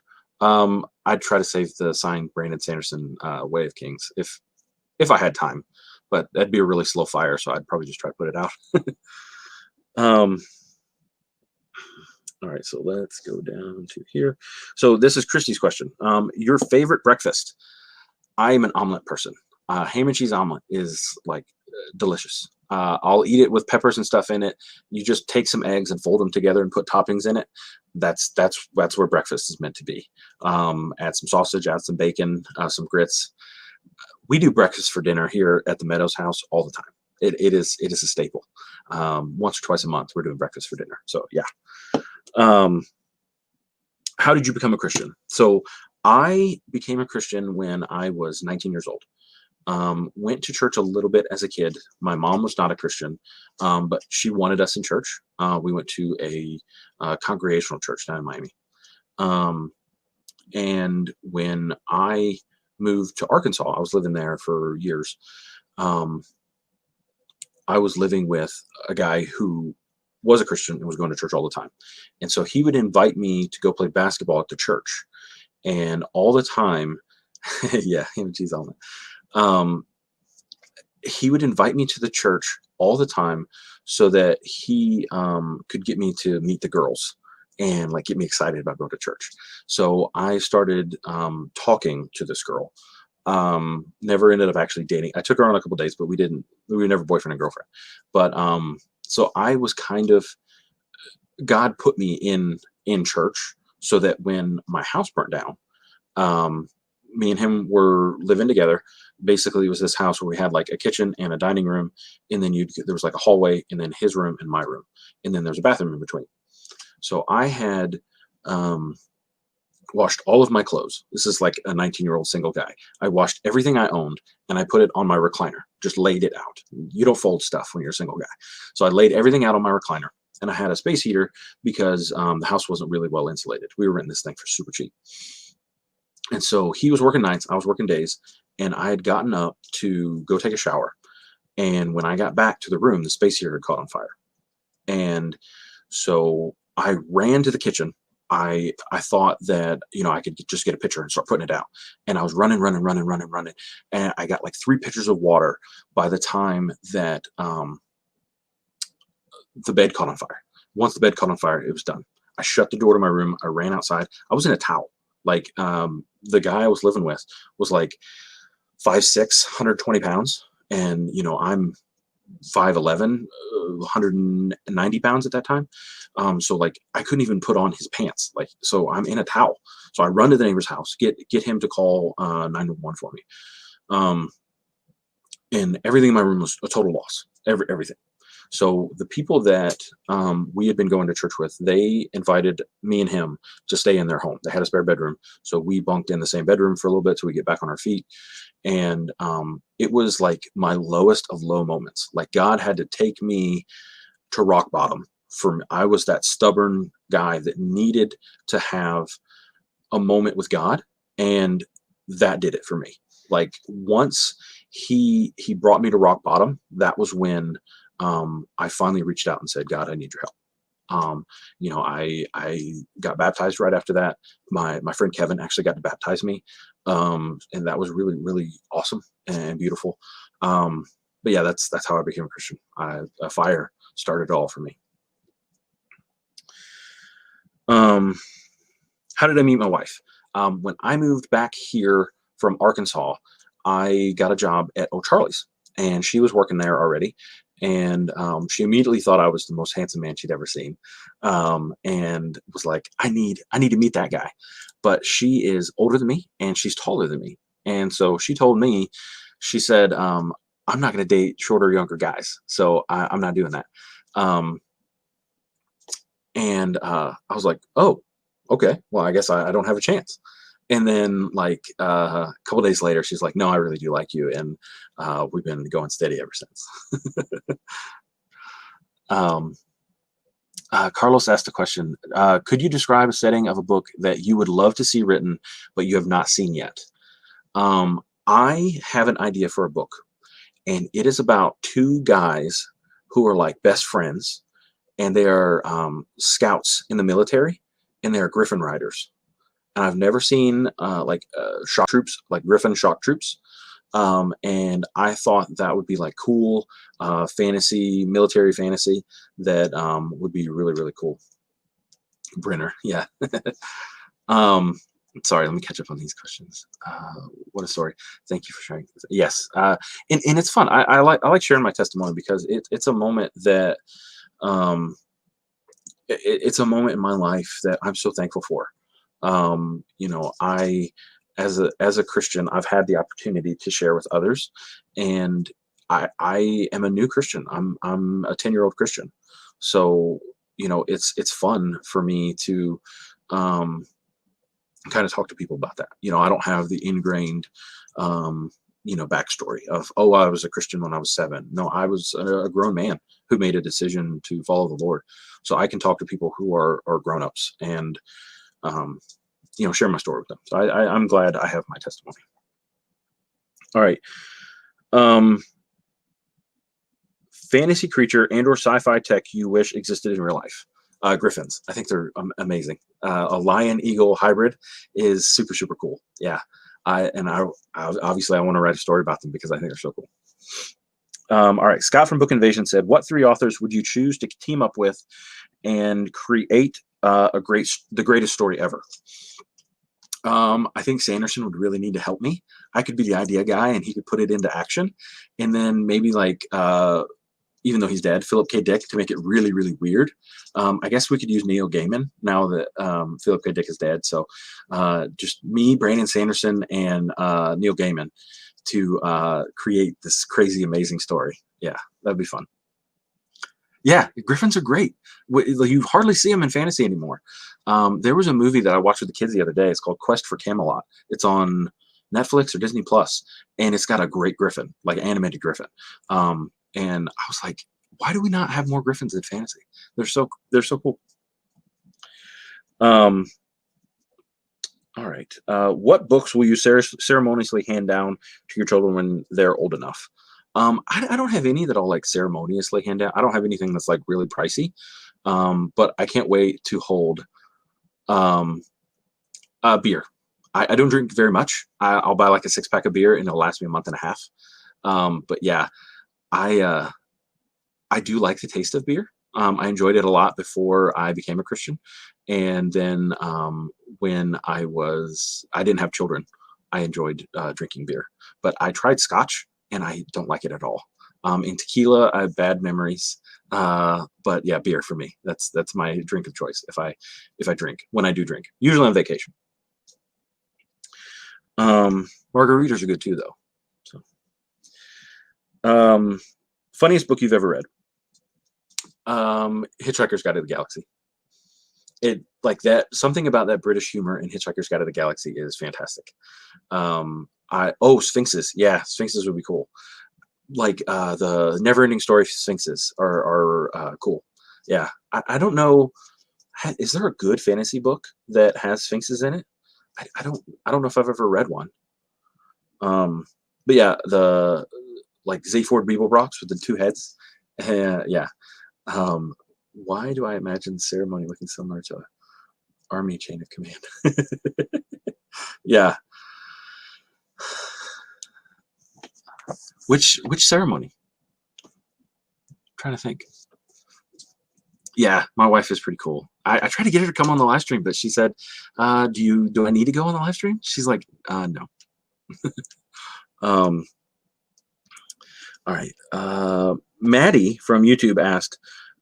I'd try to save the signed Brandon Sanderson Way of Kings if I had time. But that'd be a really slow fire, so I'd probably just try to put it out. um, all right, so let's go down to here. So this is Christy's question. Your favorite breakfast? I'm an omelet person. Ham and cheese omelet is like delicious. I'll eat it with peppers and stuff in it. You just take some eggs and fold them together and put toppings in it. That's where breakfast is meant to be. Add some sausage, add some bacon, some grits. We do breakfast for dinner here at the Meadows house all the time. It is a staple. Once or twice a month, we're doing breakfast for dinner. So yeah. Um, how did you become a Christian? So I became a Christian when I was 19 years old. Went to church a little bit as a kid. My mom was not a Christian, but she wanted us in church. We went to a congregational church down in Miami. Um, and when I moved to Arkansas, I was living there for years. Um, I was living with a guy who was a Christian and was going to church all the time. And so he would invite me to go play basketball at the church. And all the time, yeah, him and cheese on it. He would invite me to the church all the time so that he could get me to meet the girls and like get me excited about going to church. So I started talking to this girl. Never ended up actually dating. I took her on a couple dates, but we were never boyfriend and girlfriend. But so I was kind of, God put me in church so that when my house burnt down, me and him were living together. Basically, it was this house where we had like a kitchen and a dining room, and then there was like a hallway, and then his room and my room, and then there's a bathroom in between. So I had washed all of my clothes. This is like a 19-year-old single guy. I washed everything I owned, and I put it on my recliner. Just laid it out. You don't fold stuff when you're a single guy. So I laid everything out on my recliner, and I had a space heater because the house wasn't really well insulated. We were renting this thing for super cheap. And so he was working nights, I was working days, and I had gotten up to go take a shower. And when I got back to the room, the space heater had caught on fire. And so I ran to the kitchen. I thought that, I could just get a pitcher and start putting it out. And I was running. And I got like 3 pitchers of water by the time that the bed caught on fire. Once the bed caught on fire, it was done. I shut the door to my room. I ran outside. I was in a towel. Like the guy I was living with was like 5'6", 120 pounds. And, I'm 5'11", 190 pounds at that time. So like I couldn't even put on his pants. Like, so I'm in a towel. So I run to the neighbor's house, get him to call 911 for me. And everything in my room was a total loss. Everything. So the people that we had been going to church with, they invited me and him to stay in their home. They had a spare bedroom, so we bunked in the same bedroom for a little bit till we get back on our feet. And it was like my lowest of low moments. Like God had to take me to rock bottom. I was that stubborn guy that needed to have a moment with God, and that did it for me. Like once he brought me to rock bottom, that was when I finally reached out and said, God, I need your help. I got baptized right after that. My friend Kevin actually got to baptize me, and that was really really awesome and beautiful. But yeah, that's how I became a Christian. A fire started it all for me. How did I meet my wife? When I moved back here from Arkansas, I got a job at O'Charlie's, and she was working there already. And she immediately thought I was the most handsome man she'd ever seen, and was like, "I need to meet that guy." But she is older than me, and she's taller than me, and so she told me, she said, "I'm not going to date shorter, younger guys, so I'm not doing that." Um, and I was like, "Oh, okay, well, I guess I don't have a chance." And then, like a couple days later, she's like, "No, I really do like you," and we've been going steady ever since. um, Carlos asked a question: could you describe a setting of a book that you would love to see written, but you have not seen yet? I have an idea for a book, and it is about two guys who are like best friends, and they are scouts in the military, and they are Griffin riders. And I've never seen shock troops, like Griffin shock troops. And I thought that would be like cool fantasy, military fantasy that would be really, really cool. Brenner, yeah. um, Sorry, let me catch up on these questions. What a story! Thank you for sharing. Yes, and it's fun. I like sharing my testimony because it's a moment that um, it's a moment in my life that I'm so thankful for. I as a Christian, I've had the opportunity to share with others, and I am a new Christian. I'm a 10-year-old Christian, so it's fun for me to kind of talk to people about that. I don't have the ingrained backstory of, oh, I was a Christian when I was 7. No, I was a grown man who made a decision to follow the Lord. So I can talk to people who are grown-ups and share my story with them. So I'm glad I have my testimony. All right. Fantasy creature and or sci-fi tech you wish existed in real life. Griffins. I think they're amazing. A lion eagle hybrid is super, super cool. Yeah. I obviously I want to write a story about them because I think they're so cool. All right. Scott from Book Invasion said, what 3 authors would you choose to team up with and create the greatest story ever? I think Sanderson would really need to help me. I could be the idea guy and he could put it into action. And then maybe even though he's dead, Philip K. Dick to make it really, really weird. I guess we could use Neil Gaiman now that Philip K. Dick is dead. So just me, Brandon Sanderson, and Neil Gaiman to create this crazy, amazing story. Yeah, that'd be fun. Yeah, Griffins are great. You hardly see them in fantasy anymore. There was a movie that I watched with the kids the other day. It's called Quest for Camelot. It's on Netflix or Disney Plus, and it's got a great Griffin, like animated Griffin. And I was like, why do we not have more Griffins in fantasy? They're so cool. All right. What books will you ceremoniously hand down to your children when they're old enough? I don't have any that I'll like ceremoniously hand out. I don't have anything that's like really pricey. But I can't wait to hold beer. I don't drink very much. I'll buy like a 6-pack of beer and it'll last me a month and a half. But yeah, I do like the taste of beer. I enjoyed it a lot before I became a Christian. And then when I didn't have children, I enjoyed drinking beer. But I tried scotch and I don't like it at all. In tequila, I have bad memories. But yeah, beer for me. That's my drink of choice if I drink, when I do drink. Usually on vacation. Margaritas are good too, though. So, funniest book you've ever read? Hitchhiker's Guide to the Galaxy. It like that something about that British humor in Hitchhiker's Guide to the Galaxy is fantastic. Sphinxes. Yeah, Sphinxes would be cool. Like the Never-Ending Story Sphinxes are cool. Yeah, I don't know. Is there a good fantasy book that has Sphinxes in it? I don't know if I've ever read one. But yeah, the like Zaphod Beeblebrox with the two heads. Yeah. Um, why do I imagine ceremony looking similar to army chain of command? Yeah. Which ceremony? I'm trying to think. Yeah, my wife is pretty cool. I tried to get her to come on the live stream, but she said, do I need to go on the live stream? She's like, no. Um, all right. Maddie from YouTube asked,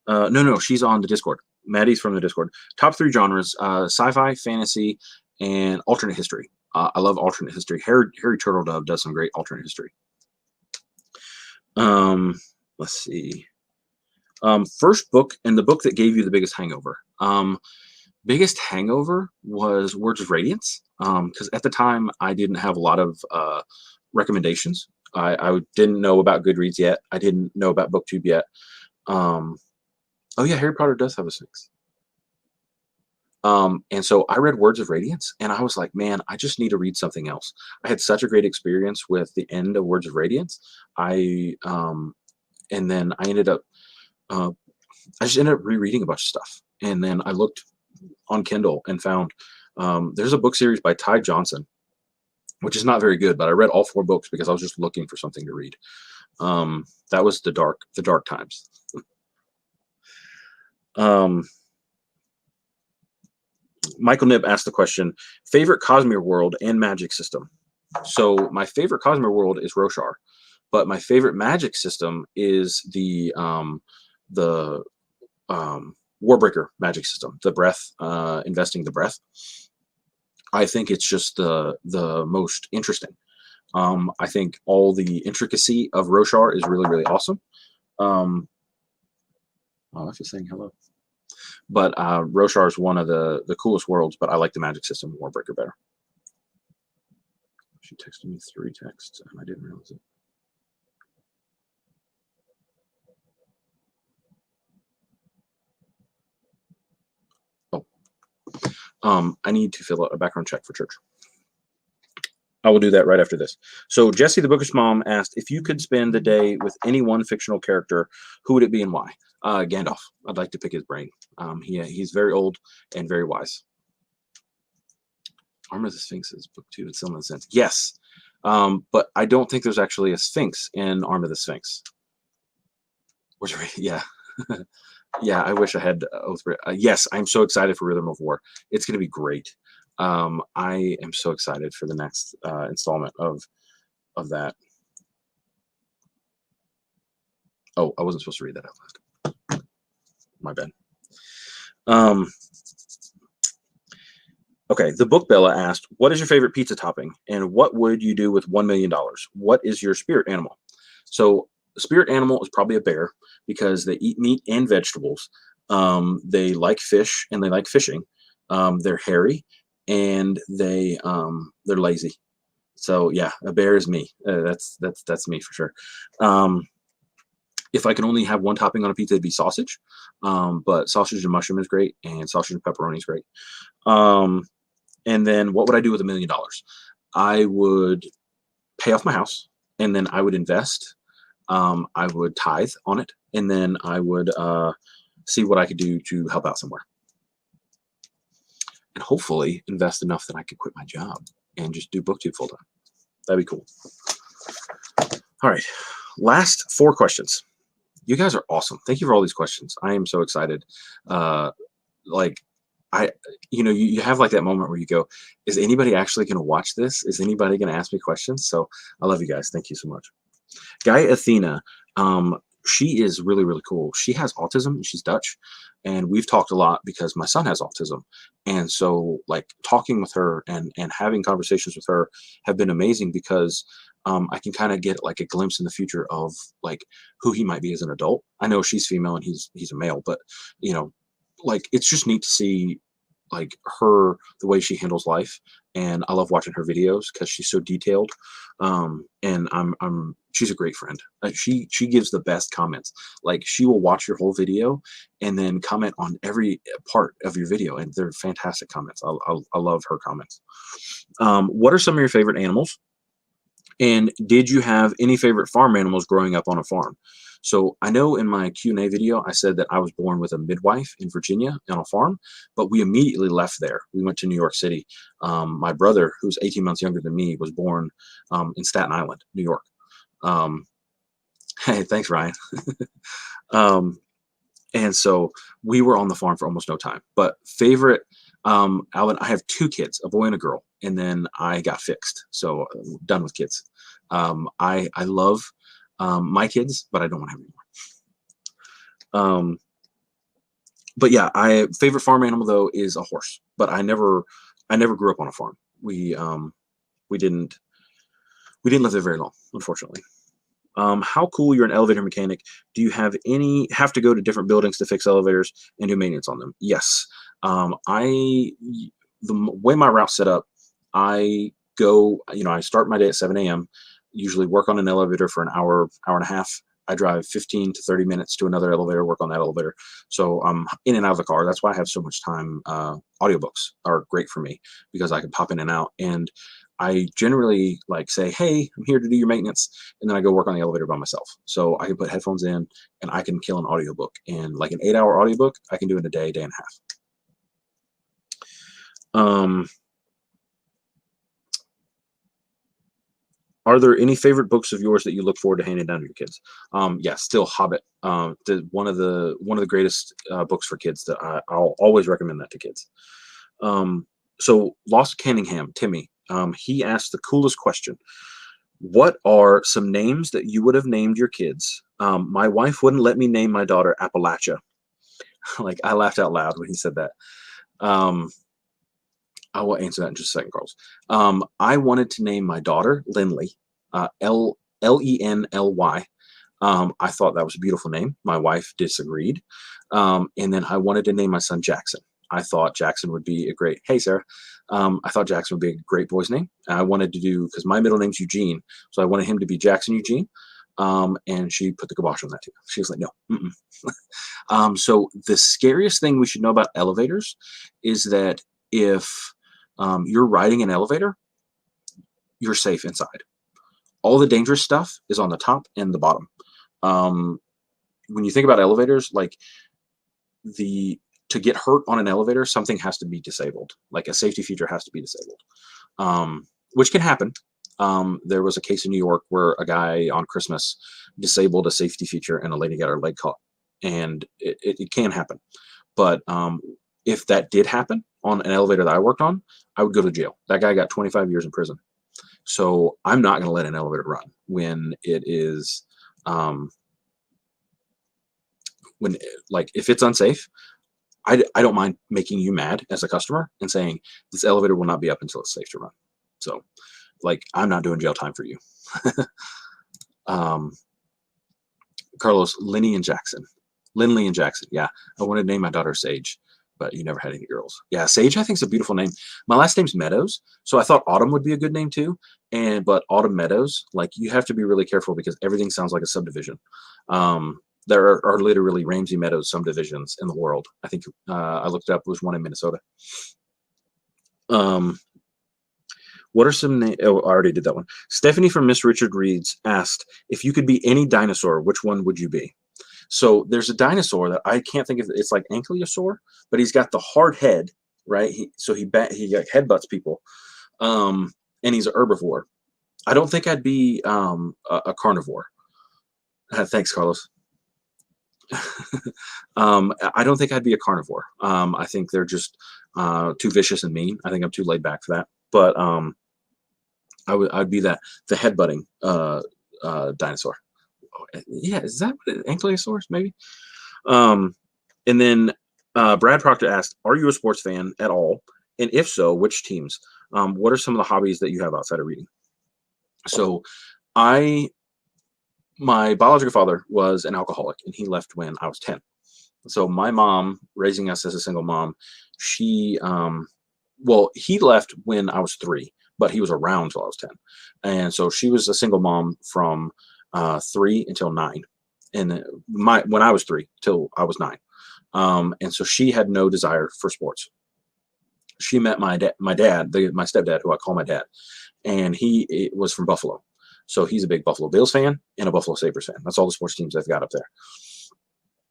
no, she's on the Discord. Maddie's from the Discord. Top 3 genres: sci-fi, fantasy, and alternate history. I love alternate history. Harry Turtledove does some great alternate history. Let's see. First book and the book that gave you the biggest hangover. Biggest hangover was Words of Radiance, because at the time I didn't have a lot of recommendations. I didn't know about Goodreads yet. I didn't know about BookTube yet. Oh yeah, Harry Potter does have a Sphinx. And so I read Words of Radiance, and I was like, man, I just need to read something else. I had such a great experience with the end of Words of Radiance. And then I ended up, I just ended up rereading a bunch of stuff. And then I looked on Kindle and found there's a book series by Ty Johnson, which is not very good, but I read all 4 books because I was just looking for something to read. That was the dark times. Michael Nib asked the question, favorite Cosmere world and magic system. So my favorite Cosmere world is Roshar, but my favorite magic system is the Warbreaker magic system, the breath, investing the breath. I think it's just the most interesting. I think all the intricacy of Roshar is really, really awesome. My wife is saying hello. But Roshar is one of the coolest worlds, but I like the magic system Warbreaker better. She texted me 3 texts, and I didn't realize it. I need to fill out a background check for church. I will do that right after this. So Jessie the Bookish Mom asked, if you could spend the day with any one fictional character, who would it be and why? Gandalf. I'd like to pick his brain. He's very old and very wise. Armor of the Sphinx is book 2 in some sense. Yes. But I don't think there's actually a Sphinx in Armor of the Sphinx. Yeah. Yeah, I wish I had Oath. Yes, I'm so excited for Rhythm of War. It's going to be great. I am so excited for the next installment of that. Oh, I wasn't supposed to read that out loud. My bad. Okay, the Book Bella asked, what is your favorite pizza topping, and what would you do with $1 million? What is your spirit animal? So spirit animal is probably a bear because they eat meat and vegetables. They like fish and they like fishing. They're hairy and they're lazy. So yeah, a bear is me. That's me for sure. If I can only have one topping on a pizza, it'd be sausage. But sausage and mushroom is great, and sausage and pepperoni is great. And then what would I do with $1 million? I would pay off my house, and then I would invest. I would tithe on it, and then I would see what I could do to help out somewhere. And hopefully invest enough that I could quit my job and just do BookTube full time. That'd be cool. All right. Last 4 questions. You guys are awesome. Thank you for all these questions. I am so excited. You have like that moment where you go, is anybody actually going to watch this? Is anybody going to ask me questions? So I love you guys. Thank you so much. Guy Athena she is really, really cool. She has autism. She's Dutch, and we've talked a lot because my son has autism. And so, like, talking with her and having conversations with her have been amazing because I can kind of get like a glimpse in the future of like who he might be as an adult. I know she's female and he's a male, but you know, like it's just neat to see like her the way she handles life, and I love watching her videos because she's so detailed. And I'm she's a great friend. She gives the best comments. Like she will watch your whole video and then comment on every part of your video, and they're fantastic comments. I love her comments. What are some of your favorite animals? And did you have any favorite farm animals growing up on a farm? So I know in my Q&A video, I said that I was born with a midwife in Virginia on a farm, but we immediately left there. We went to New York City. My brother, who's 18 months younger than me, was born in Staten Island, New York. Um, hey, thanks, Ryan. um, and so we were on the farm for almost no time. But favorite, Alvin, I have two kids, a boy and a girl, and then I got fixed. So done with kids. I love my kids, but I don't want to have any more. But yeah, I favorite farm animal though is a horse. But I never grew up on a farm. We didn't live there very long, unfortunately. How cool, you're an elevator mechanic. Do you have to go to different buildings to fix elevators and do maintenance on them? Yes. The way my route's set up, I go, I start my day at 7 a.m., usually work on an elevator for an hour, hour and a half. I drive 15 to 30 minutes to another elevator, work on that elevator. So I'm in and out of the car. That's why I have so much time. Audiobooks are great for me because I can pop in and out. And I generally like say, hey, I'm here to do your maintenance. And then I go work on the elevator by myself. So I can put headphones in and I can kill an audiobook. And like an 8-hour audiobook, I can do in a day, day and a half. Are there any favorite books of yours that you look forward to handing down to your kids? Yeah, still Hobbit. One of the greatest books for kids that I'll always recommend that to kids. So Lost Canningham, Timmy, he asked the coolest question. What are some names that you would have named your kids? My wife wouldn't let me name my daughter Appalachia. Like I laughed out loud when he said that. I will answer that in just a second, Carlos. I wanted to name my daughter Lindley, Lenly. I thought that was a beautiful name. My wife disagreed. And then I wanted to name my son Jackson. I thought Jackson would be a great, hey, Sarah. I thought Jackson would be a great boy's name. I wanted to do, because my middle name's Eugene, so I wanted him to be Jackson Eugene. And she put the kibosh on that too. She was like, no. So the scariest thing we should know about elevators is that if you're riding an elevator, you're safe inside. All the dangerous stuff is on the top and the bottom. When you think about elevators, like to get hurt on an elevator, something has to be disabled. Like a safety feature has to be disabled, which can happen. There was a case in New York where a guy on Christmas disabled a safety feature and a lady got her leg caught, and it can happen. But if that did happen on an elevator that I worked on, I would go to jail. That guy got 25 years in prison. So I'm not going to let an elevator run when it is, if it's unsafe. I don't mind making you mad as a customer and saying this elevator will not be up until it's safe to run. So, I'm not doing jail time for you. Carlos, Lindley and Jackson. Yeah, I wanted to name my daughter Sage, but you never had any girls. Yeah, Sage I think is a beautiful name. My last name's Meadows, so I thought Autumn would be a good name too. But Autumn Meadows, you have to be really careful because everything sounds like a subdivision. There are literally Ramsey Meadows subdivisions in the world. I think I looked up, there was one in Minnesota. What are some names? Oh, I already did that one. Stephanie from Miss Richard Reads asked, if you could be any dinosaur, which one would you be? So there's a dinosaur that I can't think of. It's like ankylosaur, but he's got the hard head, right? He headbutts people, and he's an herbivore. I don't think I'd be a carnivore. Thanks, Carlos. I don't think I'd be a carnivore. I think they're just too vicious and mean. I think I'm too laid back for that. But I'd be the headbutting dinosaur. Yeah, is that what Ankylosaurus maybe? Um, and then Brad Proctor asked, "Are you a sports fan at all? And if so, which teams? What are some of the hobbies that you have outside of reading?" So, I my biological father was an alcoholic, and he left when I was 10. So my mom, raising us as a single mom, she well, he left when I was 3, but he was around till I was 10. And so she was a single mom from 3 until 9. And my when I was 3 till I was 9. And so she had no desire for sports. She met my stepdad, who I call my dad, and was from Buffalo. So he's a big Buffalo Bills fan and a Buffalo Sabres fan. That's all the sports teams they've got up there.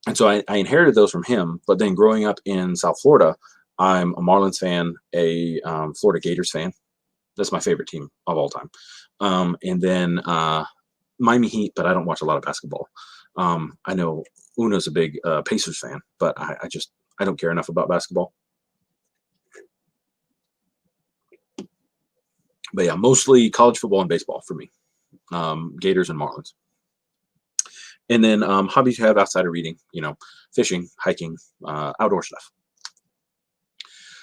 And so I inherited those from him. But then growing up in South Florida, I'm a Marlins fan, a Florida Gators fan. That's my favorite team of all time. And then Miami Heat, but I don't watch a lot of basketball. I know Una's a big Pacers fan, but I don't care enough about basketball. But yeah, mostly college football and baseball for me. Gators and Marlins. And then hobbies you have outside of reading, fishing, hiking, outdoor stuff.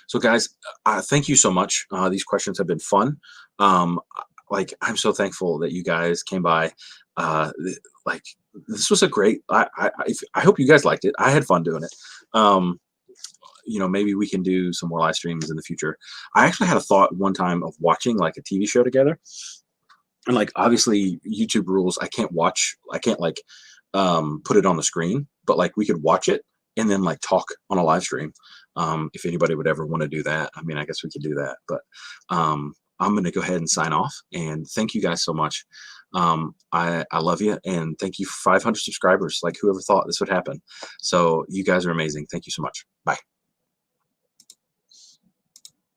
So, guys, thank you so much. These questions have been fun. I'm so thankful that you guys came by. Like, this was a great. I hope you guys liked it. I had fun doing it. Maybe we can do some more live streams in the future. I actually had a thought one time of watching like a TV show together. And like, obviously YouTube rules, I can't like put it on the screen, but like we could watch it and then like talk on a live stream. If anybody would ever want to do that, I mean, I guess we could do that, but I'm going to go ahead and sign off, and thank you guys so much. I love you, and thank you for 500 subscribers. Like, whoever thought this would happen. So you guys are amazing. Thank you so much. Bye.